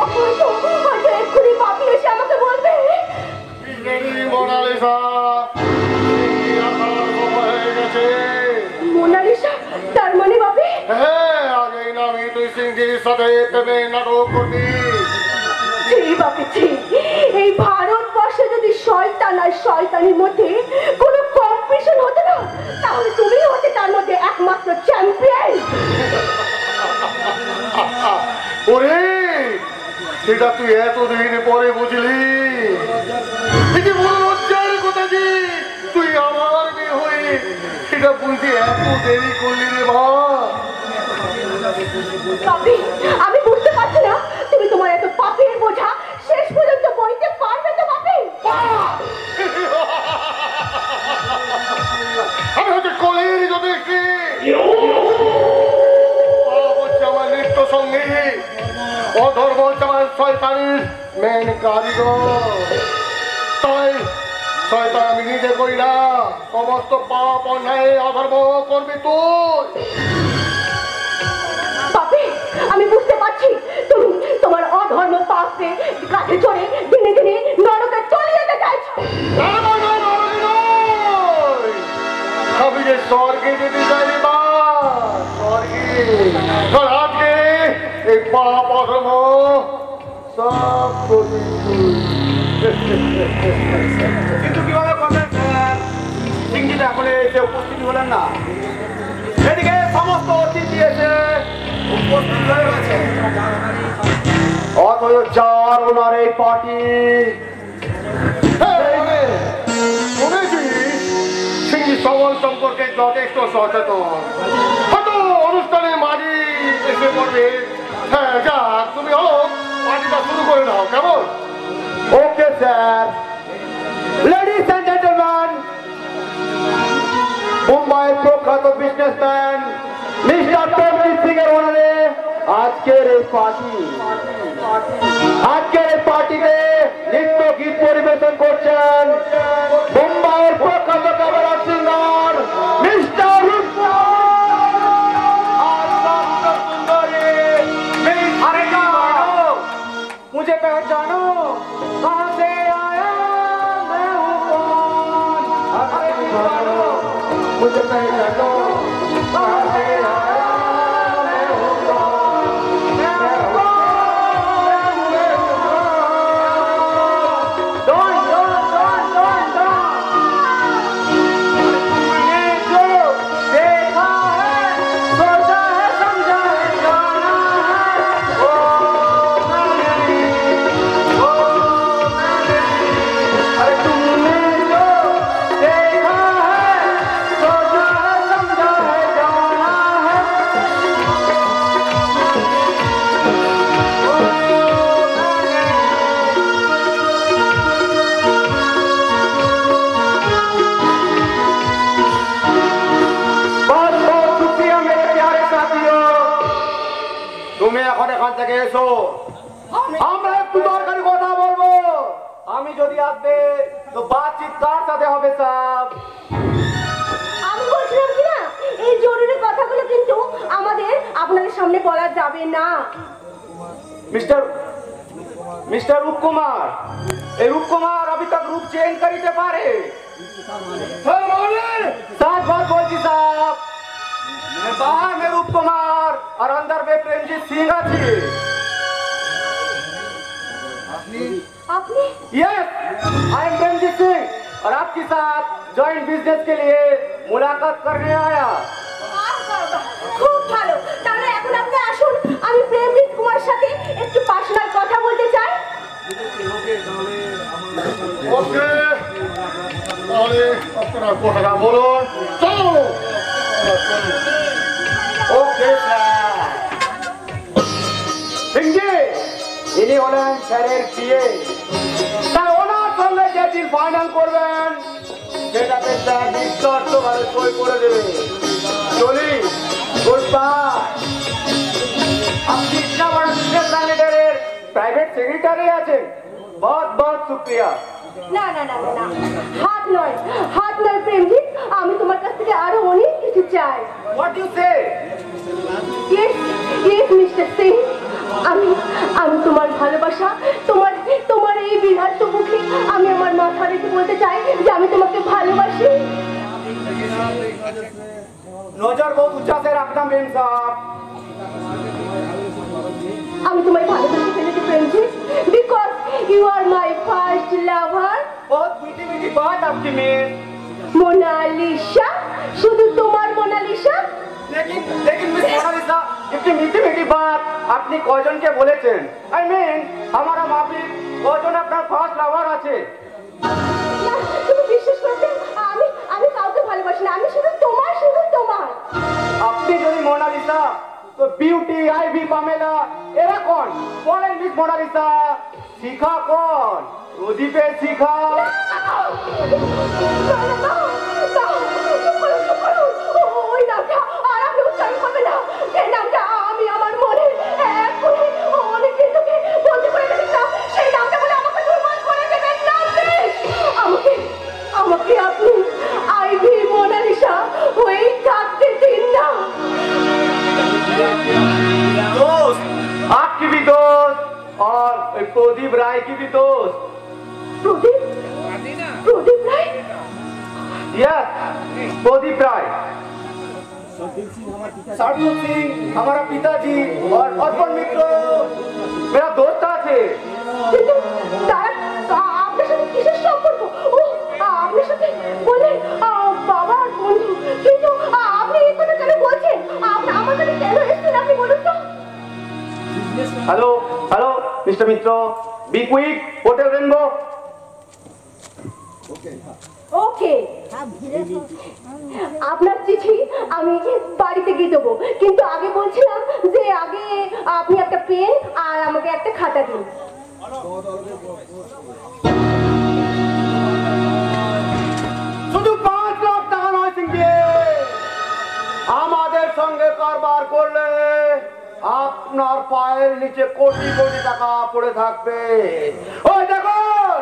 অপরিত হয়তো এক্ষুনি বাপি এসে আমাকে বলবে, মোনালিসা। তার মানে বাপি এই ভারতবর্ষে যদি শয়তান আর শয়তানির মধ্যে কোনো কম্পিটিশন হতো না, তাহলে তুমি হতে তার মধ্যে একমাত্র চ্যাম্পিয়ন। ওরে সেটা তুই এতদিন পরে বুঝলি? লজ্জার কথা কি তুই আমার মেয়ে হয়ে সেটা বুঝতে এত দেরি করলি রে বাপি আমি বুঝতে পারছি না তুমি তোমার এত পাপের বোঝা শেষ পর্যন্ত বইতে পারবে তো বাপি? আমি হচ্ছে কলির যথেষ্টি, হচ্ছে আমার নৃত্য সঙ্গী, অধর্ম হচ্ছে আমার শয়তানির মেন কারিগর। তাই শয়তান আমি নিজে করি না, সমস্ত পাপ অন্যায় অধর্ম করবি তুই। বাপি আমি বুঝতে পারছি তুমি তোমার অধর্ম পাপে কাছে চড়ে দিনে দিনে নরকে চলে যেতে চাইছো। আমি যে স্বর্গে যেতে চাই বা স্বর্গে, আজকে এই পাপ অধর্ম সব করবি তুই। কিন্তু কিভাবে করবেন স্যার? সিংজিটা এখন এসে উপস্থিত হলেন না। এদিকে সমস্ত অতিথি এসে উপস্থিত হয়ে গেছে, অথচ যার ওনার এই পার্টি সিংহি সবল সম্পর্কে যথেষ্ট সচেতন, হয়তো অনুষ্ঠানের মাঝে এসে পড়বে। হ্যাঁ যা, তুমি হলো পার্টিটা শুরু করে দাও, কেমন? Okay sir. Ladies and gentleman, মুম্বাইয়ের প্রখ্যাত বিজনেসম্যান মিস্টার প্রমজিৎ সিং এর অনারে আজকের এই পার্টিতে নৃত্য গীত পরিবেশন করছেন মুম্বাইয়ের প্রখ্যাত ক্যামেরার সিঙ্গার মিস্টার मुझे पहचानो कहाँ से आया मैं हूँ कौन, मुझे पहचानो कहाँ से आया मैं हूँ कौन, मैं हूँ कौन, मैं हूँ कौन। Don Don Don Don Don, तुमने जो देखा है सोचा है समझा है जाना है ओ अरे तुमने जो देखा है सोचा है समझा আগে এসো, আমরা একটু দরকারি কথা বলবো। আমি যদি আসবে তো বাতচিত কার সাথে হবে সাহেব? আমি বলছিলাম কি না, এই জরুরি কথাগুলো কিন্তু আমাদের আপনাদের সামনে বলা যাবে না। मिस्टर रूप कुमार, ये रूप कुमार अभी तक रूप चेंज करते पारे। साथ बात बोलती साहब, मैं बाहर में रूप कुमार और अंदर में प्रेमजीत सिंह थी। আপনি yes, I am Premjeet Singh और आपके साथ जॉइंट बिजनेस के लिए मुलाकात करने आया। খুব ভালো, তাহলে এখন আপনি আসুন, আমি প্রেমজিৎ কুমার সাথে একটু পার্সোনাল কথা বলতে চাই। ওকে, তাহলে আপনারা কথাটা বলুন। চলো। Okay sir. सिंह जी, इन्हीं হলেন স্যারের পিএ। তাই ওনার সঙ্গে যে ডিল ফাইনাল করবেন সেটাতে স্যার নিশ্চয়ভাবে সই করে দেবে। চলি, গুড বাই। আপনি ইতনা বড় বিজনেস ম্যানেজারের প্রাইভেট সেক্রেটারি আছেন, বহুত বহুত শুক্রিয়া। না না না না না, হাত নয়, হাত নয় প্রেমজিৎ, আমি তোমার কাছ থেকে আরো অনেক কিছু চাই। What you say? Yes yes mister Singh, আমি আমি তোমার ভালোবাসা, তোমার তোমার এই বিরাট মুখে আমি আমার মাথা রেখে বলতে চাই যে আমি তোমাকে ভালোবাসি। নজর বহুত উঁচা সে রাখতাম বেন সাহেব। আমি তোমায় ভালোবেসে ফেলেছি Premjit, because you are my first lover. बहुत मीठी मीठी बात आपकी में। মোনালিসা, শুধু তোমার মোনালিসা। लेकिन मिस मोनालिसा, इतनी मीठी मीठी बात আপনি কয়জনকে বলেছেন? আই মিন हमारा माफी কয়জন আপনার ফার্স্ট লাভার আছে? না, তুমি বিশ্বাস করতে, আমি আমি কাউকে ভালোবাসি না, আমি শুধু তোমার, শুধু তোমার। আপনি যদি মোনালিসা তো বিউটি, আইভি, পামেলা এরা কোন? বলেন মিস মোনালিসা, শিখা কোন? প্রদীপে শিখা। ওই নামটা আর আপনি উচ্চারণ করবেন না, যে নামটা আমি আমার মনে এক্ষুনি অনেকদিন থেকে বলতে করে রেখেছিলাম, সেই নামটা বলে আমাকে দুর্বল করে দেবেন না প্লিজ। আমাকে আমাকে আপনি আইভি মোনালিসা হয়ে থাকতে দিন না। दोस्त, आपकी भी दोस्त और प्रदीप राय की भी दोस्त। প্রদীপ প্রদীপ রায়। यस, प्रदीप राय। साधु सिंह हमारा पिताजी और अर्पण मित्र मेरा दोस्त আছে। কিন্তু তারা আপনার সাথে কিসের সম্পর্ক? ও আপনার সাথে বলে বাবার বন্ধু, কিন্তু আপনি এই কথা কেন বলছেন? আপনি আমার কাছে কেন এসেছেন আপনি বলুন তো। Hello hello mister Mitra, be quick, Hotel Rainbow. Okay, আপনার চিঠি আমি বাড়িতে গিয়ে দেবো, কিন্তু আগে বলছিলাম যে আগে আপনি একটা পেন আর আমাকে একটা খাতা দিন। শুধু 5 লাখ টাকা নয় সিংজি, আমাদের সঙ্গে কারবার করলে আপনার পায়ের নিচে কোটি কোটি টাকা পড়ে থাকবে। ওই দেখুন,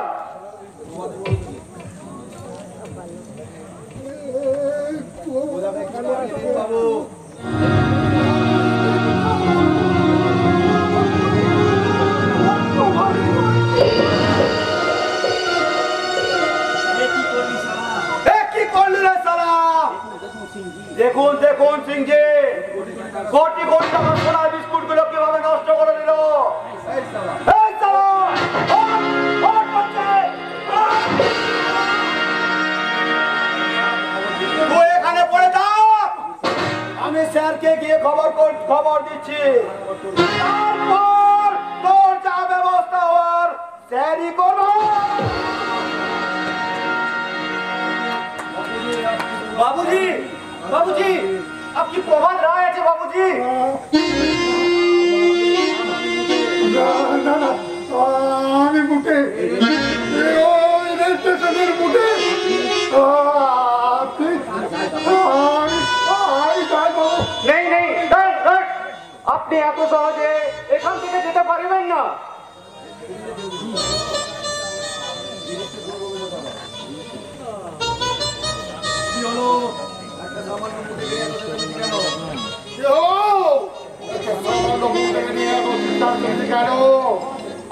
দেখুন দেখুন সিংজি, কোটি কোটি টাকা সোনার বিস্কুট গুলো কিভাবে নষ্ট করে দিল। তুই এখানে পড়ে থাক, আমি স্যারকে গিয়ে খবর দিচ্ছি। তারপর তোর যা ব্যবস্থা হওয়ার স্যারই করবো। बाबूजी, बाबूजी, आपकी प्रभात राय है बाबूजी। না না, আমি মুটে ওই রেল স্টেশনের মুটে नहीं नहीं, डर डर, आप আপনি এত সহজে এখান থেকে যেতে পারবেন না।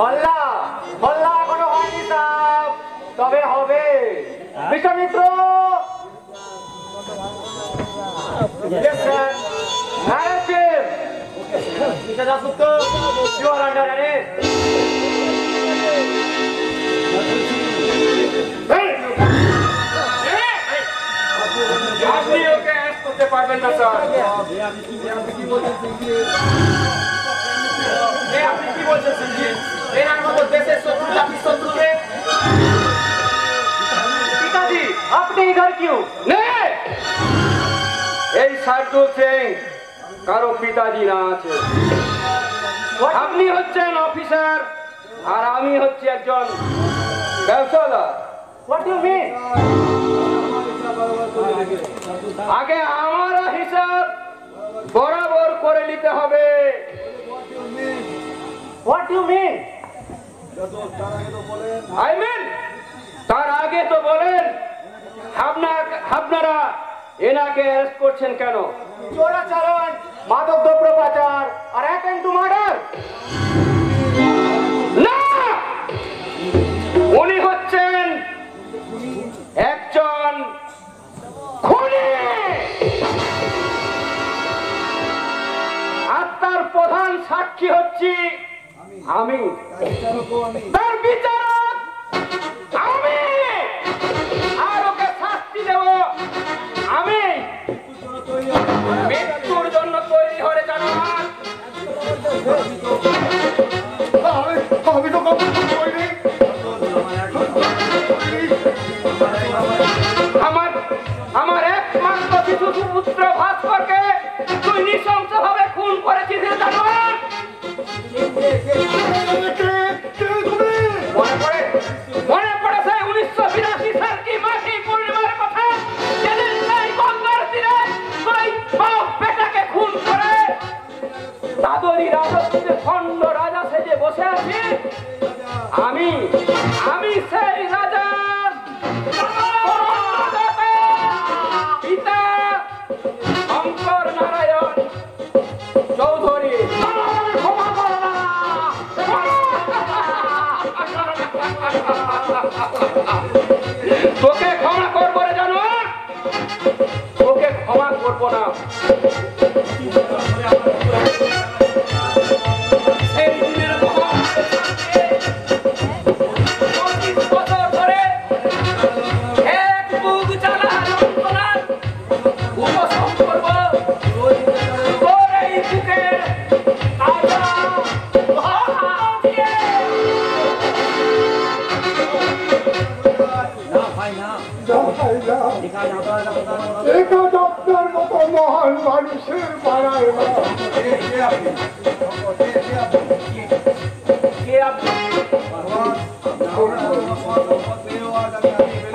হল্লা হল্লা এখনো হয়নি সাহেব, তবে হবে। Vishwamitra, Yes, sir. Narrative. Mr. Dasgupta, you are under arrest. আপনি ওকে অ্যারেস্ট করতে পারবেন না স্যার। আপনি কি বলছেন সঞ্জীব? এনার মতো দেশের শত্রু জাতির শত্রুকে পিতাজি আপনি ইধার কিউ? नहीं, এই শার্দুল সিং কারো পিতাজি না আছে। আপনি হচ্ছেন অফিসার আর আমি হচ্ছি একজন ব্যবসাদার। What do you mean? আগে আমার হিসাব বরাবর করে নিতে হবে। What do you mean? I mean তার আগে তো বলেন আপনারা এনাকে অ্যারেস্ট করছেন কেন? চোরাচালান, মাদক দ্রব্য পাচার আর অ্যাটেম্প টু মার্ডার। না, উনি হচ্ছেন একজন খুনি আর তার প্রধান সাক্ষী হচ্ছি আমি, তার বিচারক আমি, আর ওকে শাস্তি দেব আমি। মৃত্যুর জন্য তৈরি হয়ে জানান। আমি তো কখন করিনি। আমার একমাত্র শিশু পুত্র ভাস্করকে তুই নৃশংসভাবে খুন করেছিস জানোয়ার। মনে পড়ে সেই 1982 সাল কি মাসি পূর্ণিমার কথা, যেদিন সেই গঙ্গার তীরে তুই বাপ বেটাকে খুন করে দাদরি রাজত্বে খণ্ড রাজা সেজে বসে আছি। আমি সেই রাজা পিতা শঙ্কর নারায়ণ চৌধুরী। তোকে ক্ষমা করবো রে জানোয়ার, তোকে ক্ষমা করবো না। সেই দিনের কথা 25 বছর ধরে এক বুক জ্বালা যন্ত্রণার উপশম করবো তোর এই বুকের তাজা হাওয়া দিয়ে। আপনার মতো মহান মানুষের পাড়ায় না। কে আপনি?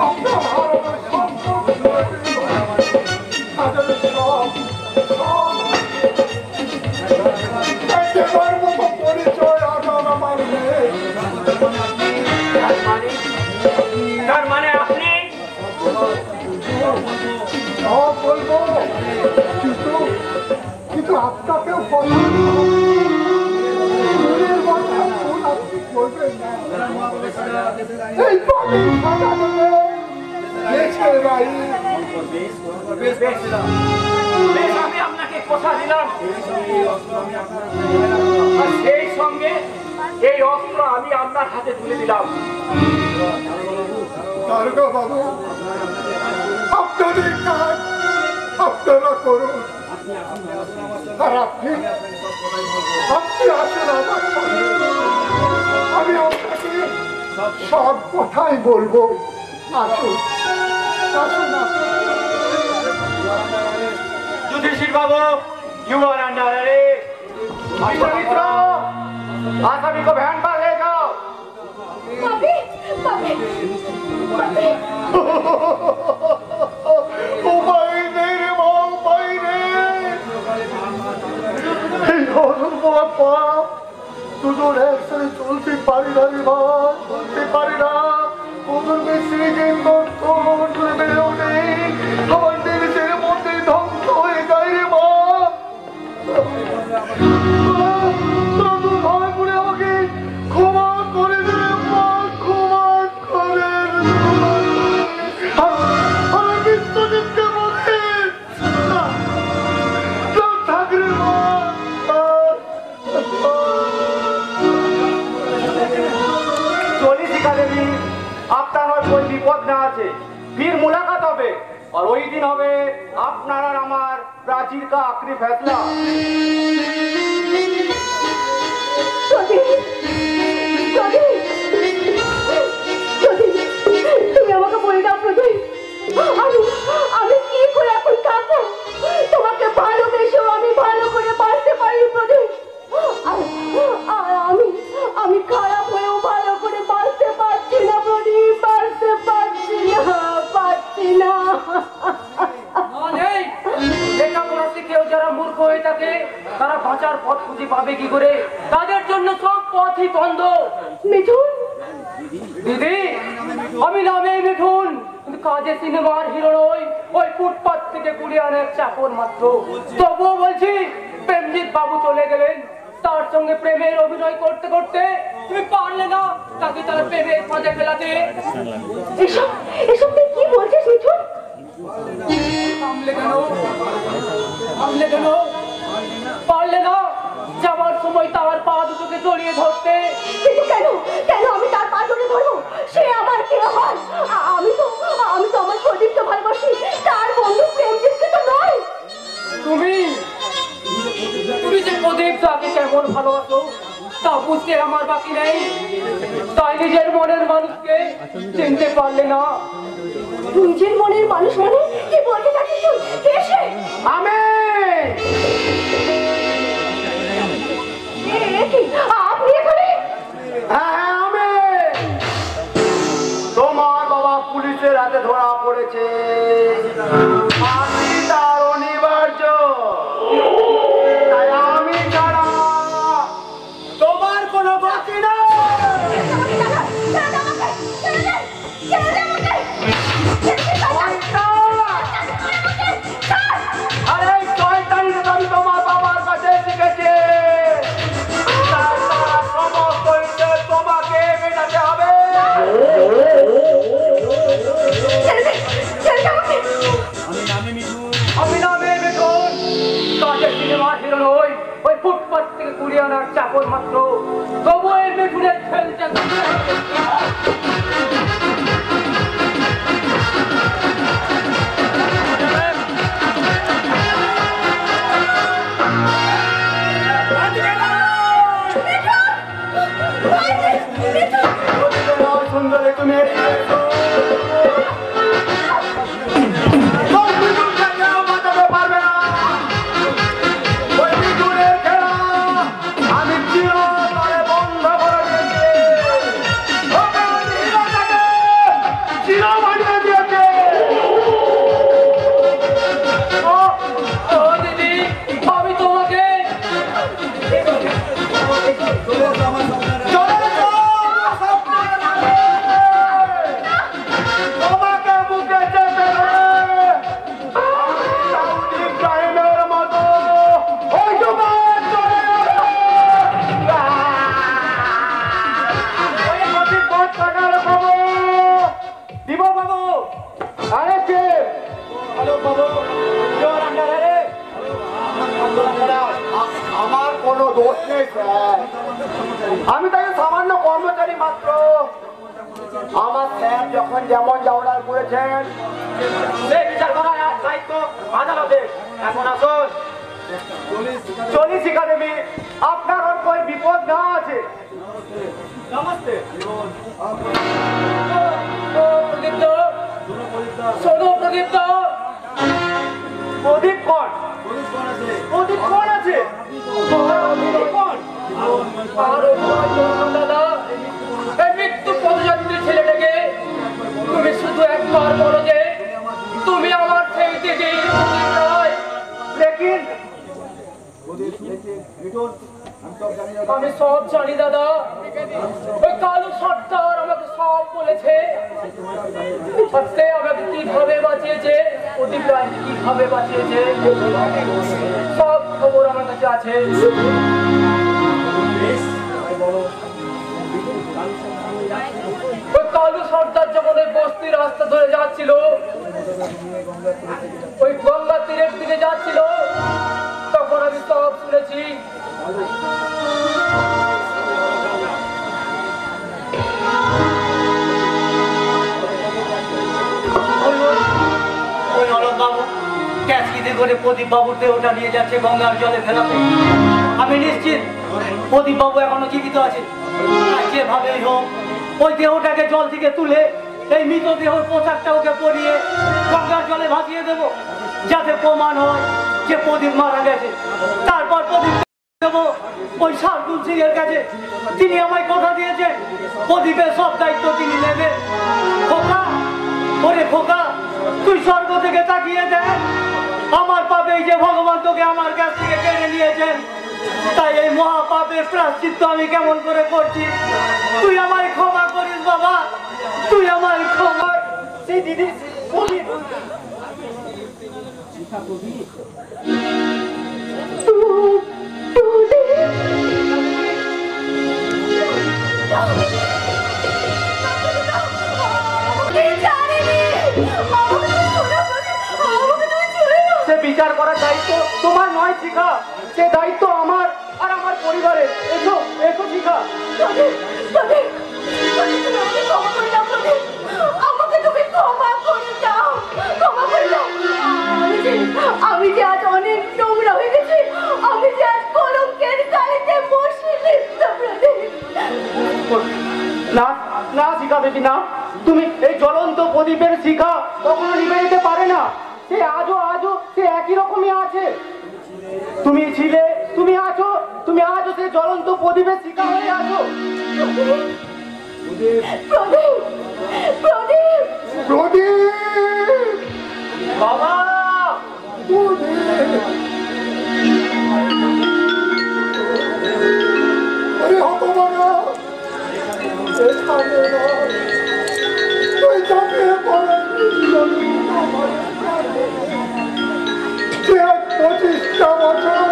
আপনার হারানো সম্পদ হাজার সব মতো পরিচয় আগাম আমার নেই। তার মানে আপনি সব বলবো, কিন্তু আপনাকেও আপনি করবেন না। এই পাখির ফাঁকা দেবে দেশের বাড়ি। বেশ, আমি আপনাকে কথা দিলাম আর সেই সঙ্গে এই অস্ত্র আমি আপনার হাতে তুলে দিলাম। দারোগা বাবু, আপনাদের কাজ আপনারা করুন, আর আপনি আসুন আমার সঙ্গে। আমি আপনাকে সব কথাই বলবো। আসুন আসুন আসুন। যুধিষ্ঠির বাবু, you are under arrest. Vishwamitra, आसामी को भैन पर ले जाओ। পাপি পাপি পাপি উপায় নেই রে মা, উপায় নেই। এই দুজন একসাথে চলতে পারি না রে মা, চলতে পারি না। ওদের বেশি যে তথ্য বেড়ে ওঠে আমার নিজের মধ্যে ধ্বংস হয়ে যায় রে মা। দয়া করে আমাকে ক্ষমা করে দে মা, ক্ষমা করে দে। আমার বিশ্বজিৎকে বলতে থাক রে মা। चोली सिखा देवी আপনার আর कोई বিপদ না আছে, फिर मुलाकात হবে और वही दिन হবে আপনার আর আমার প্রাচীর का आखिरी फैसला। তুমি আমাকে বলে দাও প্রদীপ, আমি কি করে এখন থাকবো? তোমাকে ভালোবেসেও আমি ভালো করে বাঁচতে পারি প্রদীপ। আমি খারাপ হয়েও ভালো করে বাঁচতে পারছি না প্রদীপ, বাঁচতে পারছি না। নেই লেখাপড়া শিখেও যারা মূর্খ হয়ে থাকে তারা বাঁচার পথ খুঁজে পাবে কি করে? তাদের জন্য সব পথই বন্ধ। মিঠুন, দিদি, আমি নামে মিঠুন, কিন্তু কাজে সিনেমার হিরো নই, ওই ফুটপাত থেকে কুড়িয়ে আনার চাকর মাত্র। তবুও বলছি, প্রেমজিৎ বাবু চলে গেলেন, তার সঙ্গে প্রেমের অভিনয় করতে করতে তুমি পারলে না তাকে তার প্রেমের ফাঁদে ফেলাতে। এসব তুই কি বলছিস মিঠুন? থামলে কেন? পারলে না যাবার সময় তার পা দুটোকে জড়িয়ে ধরতে? কিন্তু কেন আমি তার পা ধরে ধরবো? সে আমার কে হয়? আমি তো আমার প্রদীপকে ভালোবাসি, তার বন্ধু প্রেমজিৎকে তো নয়। তুমি যে প্রদীপ তাকে কেমন ভালোবাসো তা বুঝতে আমার বাকি নেই। তাই নিজের মনের মানুষকে চিনতে পারলে না। নিজের মনের মানুষ মানে কি বলতে চাচ্ছিস তুই? কে সে? আমি কি আপনি এখানে? হ্যাঁ আমি। তোমার বাবা পুলিশের হাতে ধরা পড়েছে, ফাঁসি তার অনিবার্য। তাই আমি ছাড়া তোমার কোনো বাকি না। আরে শয়তানি আমি তোমার বাবার কাছে শিখেছি। সমস্ত ইজ্জত তোমাকে মেটাতে হবে। আমি নামে মিঠুন, কাজের সিনেমার হিরো নই, ওই ফুটপাত থেকে কুড়িয়ে আনার চাকর মাত্র। তবু এই মিঠুনের খেলতে সুন্দরী তুমি বাঁচাতে পারবে না। ওই মিঠুনের খেলা আমি চিরতরে বন্ধ করে দিয়েছি। চির বানিয়ে দিয়েছে। দিদি, আমি তোমাকে তোমাকে বুকে চেপে সাউদি ইব্রাহিমের মতো ওই যুবক চলে এলো। ওই গতি পথ কাটার বাবু দিব বাবু। আরে কে? হ্যালো বাবু, জোর আন্ডার রে। আমার কোনো দোষ নেই স্যার, আমি তাকে সামান্য কর্মচারী মাত্র। আমার স্যার যখন যেমন যাওয়ার করেছেন সেই বিচার করার দায়িত্ব আদালতের। এখন আসুন চল্লিশ একাডেমি, আপনার ওর কোই বিপদ না আছে। নমস্তে। প্রদীপ্ত, শোনো প্রদীপ্ত। প্রদীপ কোন? প্রদীপ কোন আছে? প্রদীপ কোন? দাদা, এই মৃত্যু পদযাত্রী ছেলেটাকে তুমি শুধু একবার বলো যে তুমি আমার সেই দিদির প্রদীপ নয়। লেকিন মিঠুন, আমি সব জানি না। আমি সব জানি দাদা, ওই কালু সর্দার আমাকে সব বলেছে। আজকে আমাকে কিভাবে বাঁচিয়েছে, প্রদীপ রায় কিভাবে বাঁচিয়েছে, সব খবর আমার কাছে আছে। ওই কালু সর্দার যখন ওই বস্তির রাস্তা ধরে যাচ্ছিল, ওই গঙ্গা তীরের দিকে যাচ্ছিল, তখন আমি সব শুনেছি। ওই অলক বাবু ক্যাসকিতে করে প্রদীপ বাবুর দেহটা নিয়ে যাচ্ছে গঙ্গার জলে ফেলাতে। আমি নিশ্চিত প্রদীপ বাবু এখনো জীবিত আছে। আর যেভাবেই হোক ওই দেহটাকে জল থেকে তুলে এই মৃতদেহর পোশাকটা ওকে পরিয়ে গঙ্গার জলে ভাসিয়ে দেবো, যাতে প্রমাণ হয় যে প্রদীপ মারা গেছে। তারপর প্রদীপ দেবো ওই শার্দুল সিং এর কাছে। তিনি আমায় কথা দিয়েছেন প্রদীপের সব দায়িত্ব তিনি নেবেন। খোকা, ওরে খোকা, তুই স্বর্গ থেকে তাকিয়ে দেখ, আমার পাপে যে ভগবান তোকে আমার কাছ থেকে কেড়ে নিয়েছেন, তাই এই মহাপাপের প্রায়শ্চিত্ত আমি কেমন করে করছি। তুই আমায় ক্ষমা করিস বাবা, তুই আমায় ক্ষমা। সেই দিদি সে বিচার করার দায়িত্ব তোমার নয় শিখা, সে দায়িত্ব আমার আর আমার পরিবারের। এসো এসো শিখা। আমি যে আজ অনেক নোংরা হয়ে গেছি, আমি যে আজ কলঙ্কের গাড়িতে বসে না না শিখা বেশি না, তুমি এই জ্বলন্ত প্রদীপের শিখা কখনো নিভে যেতে পারে না। সে আজও সে একই রকমই আছে। তুমি ছিলে, তুমি আছো, তুমি আজও সে জ্বলন্ত প্রদীপের শিখা হয়ে আছো। বাবা আরে হতভাগা, এখানে নয়, তুই চাপিয়ে পড়ে 25টা বছর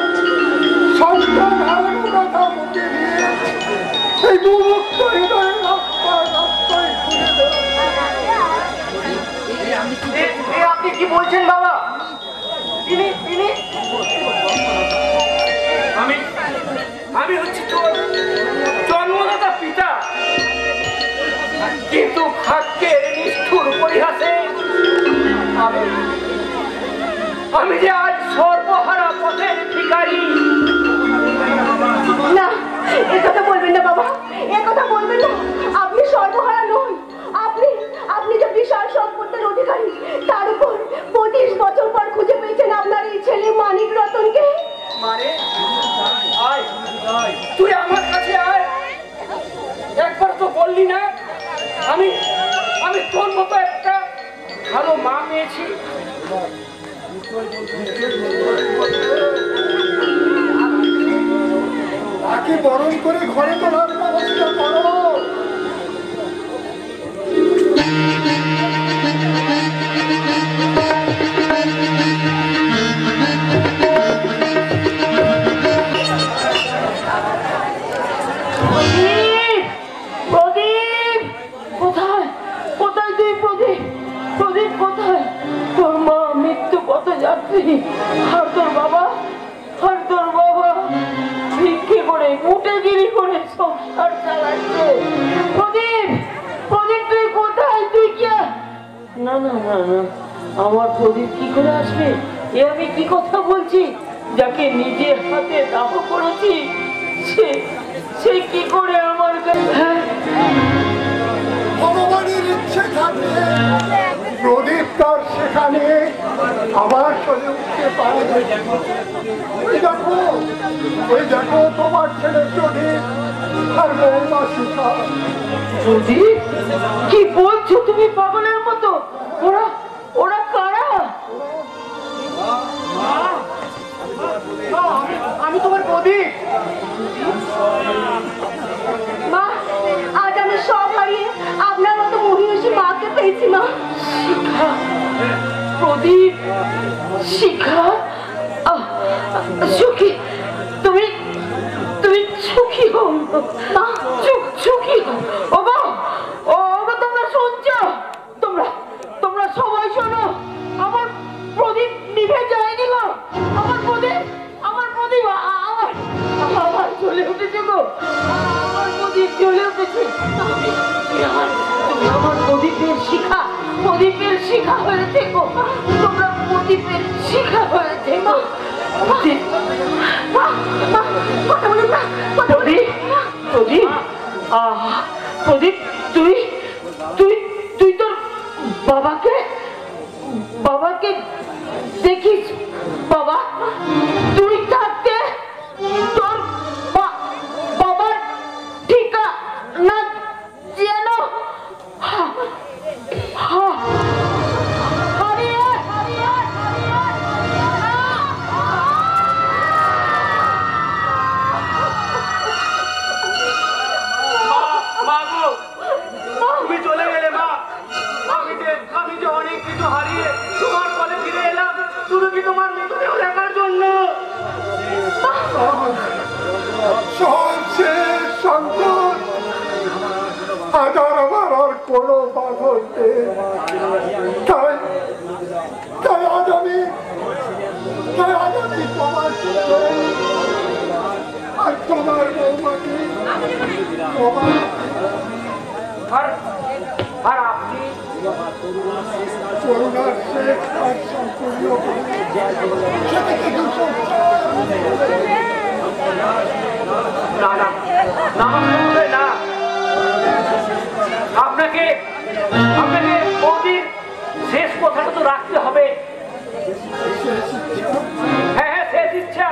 সন্তান হারানো কথা মুখে নিয়ে এই দুমুক্ত হৃদয়ে রাস্তায় ঘুরে বেড়ায়। আপনি কি বলছেন বাবা? তিনি আমি হচ্ছি তোর জন্মদাতা পিতা, কিন্তু ভাগ্যের নিষ্ঠুর পরিহাসে আমি যে আজ সর্বহারা পথের ভিখারি। না, একথা বলবেন না বাবা, একথা বলবেন না। আপনি সর্বহারা নন, আপনি যে বিশাল সম্পত্তির অধিকারী। তার উপর 25 বছর পর খুঁজে পেয়েছেন আপনার এই ছেলে মানিক রতনকে। মানে আয়, তুই আমার কাছে আয়। একবার তো বললি না আমি তোর মতো একটা ভালো মা পেয়েছি। তাকে বরণ করে ঘরে তোলার ব্যবস্থা করো। প্রদীপ কোথায়, কোথায় তুই প্রদীপ? প্রদীপ কোথায়? তোর মা মৃত্যু পথে যাত্রী, আর তোর বাবা ভিক্ষে করে উঠেগিরি করে সংসার চালাচ্ছে। প্রদীপ, প্রদীপ তুই কোথায়? তুই কি? না না না না, আমার প্রদীপ কি করে আসবে? এ আমি কি কথা বলছি? যাকে নিজে হাতে দাহ করেছি সে কি করে আমার কাছে? ভগবানের ইচ্ছে থাকলে প্রদীপ তার সেখানে আবার চলে উঠতে পারে। ওই দেখো তোমার ছেলে প্রদীপ আর বৌমা শিখা। প্রদীপ, কি বলছো তুমি পাগলের মতো? ওরা কারা? আমি তোমার প্রদীপ। মা, আজ আমি সব হারিয়ে আপনার মতো মহিষী মাকে পেয়েছি মা। শিখা, প্রদীপ, শিখা, সুখী, তুমি তুমি সুখী হও মা, সুখী হও। ও গো, ও গো, তোমরা শুনছো? তোমরা সবাই শোনো, আমার প্রদীপ নিভে যায়নি গো। আমার প্রদীপ আমার চলে উঠেছে গো। আমার প্রদীপ চলে উঠেছে। তুমি আমার প্রদীপের শিখা হয়েছে গো। তোমরা প্রদীপের শিখা হয়েছে গো। প্রদীপ, কথা বলুন না, প্রদীপ, প্রদীপ, তুই তোর বাবাকে দেখিস? বাবা, তুই থাকতে তোর বাবার ঠিকানা যেন হারিয়ে মা গো, তুমি চলে গেলে মা। আমি যে অনেক কিছু হারিয়ে তোমার কলে ফিরে এলাম শুধু কি তোমার মৃতদেহ দেখার জন্য। সব শেষ শঙ্কর, আজ আর আমার আর কোনো বাঁধন নেই। তাই আজ আমি তোমার ছেলে আর তোমার বৌমাকে আর আপনি করুণার শেষ আর সম্পূর্ণ না, আপনাকে বৌদির শেষ কথাটা তো রাখতে হবে। হ্যাঁ, শেষ ইচ্ছা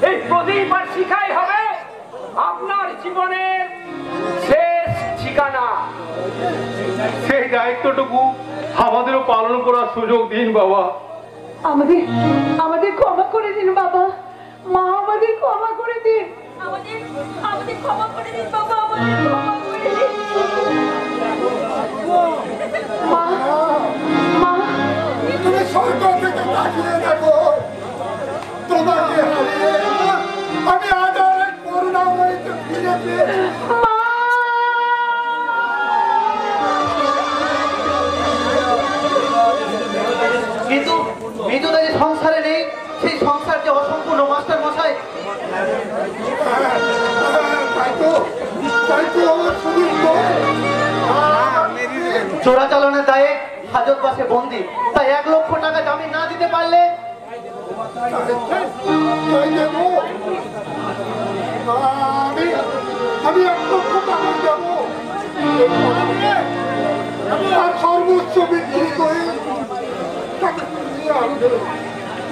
এই প্রদীপ আর শিখাই হবে আপনার জীবনের শেষ ঠিকানা। সেই দায়িত্বটুকু আমাদেরও পালন করার সুযোগ দিন বাবা। আমাদের ক্ষমা করে দিন বাবা। মা, আমাদের ক্ষমা করে দিন। আমাদের ক্ষমা করে দিন বাবা, আমাদের ক্ষমা করে দিন। তুমি সরকার থেকে তাকিয়ে দেখো, তোমাকে হারিয়ে আমি আজ আর এক করুণাময়ীকে ফিরে পেয়েছি। কিন্তু মৃতদা যে সংসারে নেই, সেই সংসার যে অসম্পূর্ণ মাস্টার মশাই। তাই তো আমার শুধু চোরাচালানের দায়ে হাজতবাসে বন্দি। তাই 1 লক্ষ টাকা জামিন না দিতে পারলে আমি 1 লক্ষ টাকা দেবো, আর সর্বোচ্চ বিক্রি করে টাকা নিয়ে আসবে।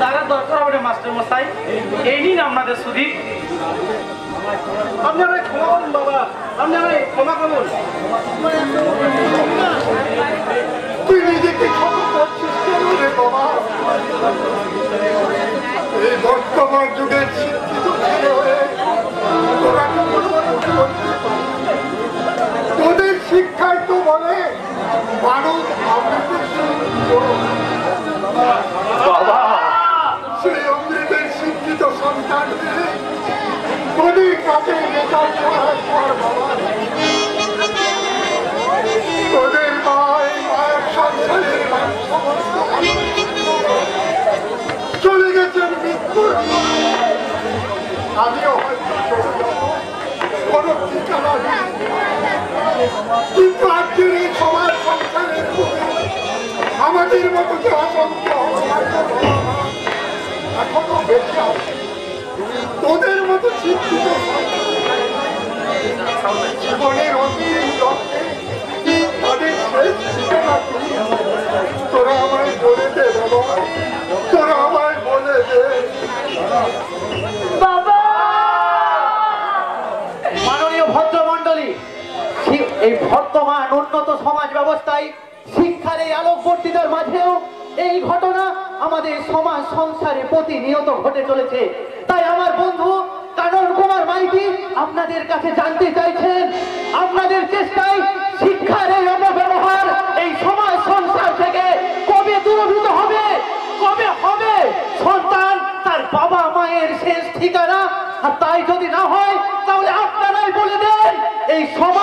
টাকার দরকার হবে মাস্টার মশাই, এই নিন আপনাদের সুদী। আপনি আমায় ক্ষমা করুন বাবা, আপনি আমায় ক্ষমা করুন। তুই নিজেকে ক্ষমা করছিস কেন রে বাবা? এই বর্তমান যুগের শিক্ষিত ছেলে হয়ে তোরা কি তোদের শিক্ষায় তো বলে মানুষ বাবা, সেই অমৃতের শিক্ষিত সন্তানদের তোদের কাছে মেশাল করার পর বাবা তোদের মায়ের সংসারের সমস্ত চলে গেছেন মৃত্যুর। আমিও হয়তো চলে যাব, কোনো ঠিকানা নেই। কিন্তু আজকের এই সমাজ সংসারের আমাদের মতো যে অসংখ্য এখনো বেঁচে আছে, তোদের মতো শিক্ষিত জীবনের অন্তিম লক্ষ্যে তাদের শেষ ঠিকানা কি? তোরা আমায় বলে দে বাবা, তোরা আমায় বলে দে বাবা। মাননীয় ভদ্রমণ্ডলী, এই বর্তমান উন্নত সমাজ ব্যবস্থায় শিক্ষার এই আলোকবর্তিতার মাঝেও এই ঘটনা আমাদের সমাজ সংসারে প্রতিনিয়ত ঘটে চলেছে। তাই আমার বন্ধু কানন কুমার মাইতি আপনাদের কাছে জানতে চাইছেন, আপনাদের চেষ্টায় শিক্ষার এই অপব্যবহার এই সমাজ সংসার থেকে কবে দূরীভূত হবে, কবে হবে সন্তান তার বাবা মায়ের শেষ ঠিকানা? আর তাই যদি না হয় তাহলে আপনারাই বলে দেন এই সমাজ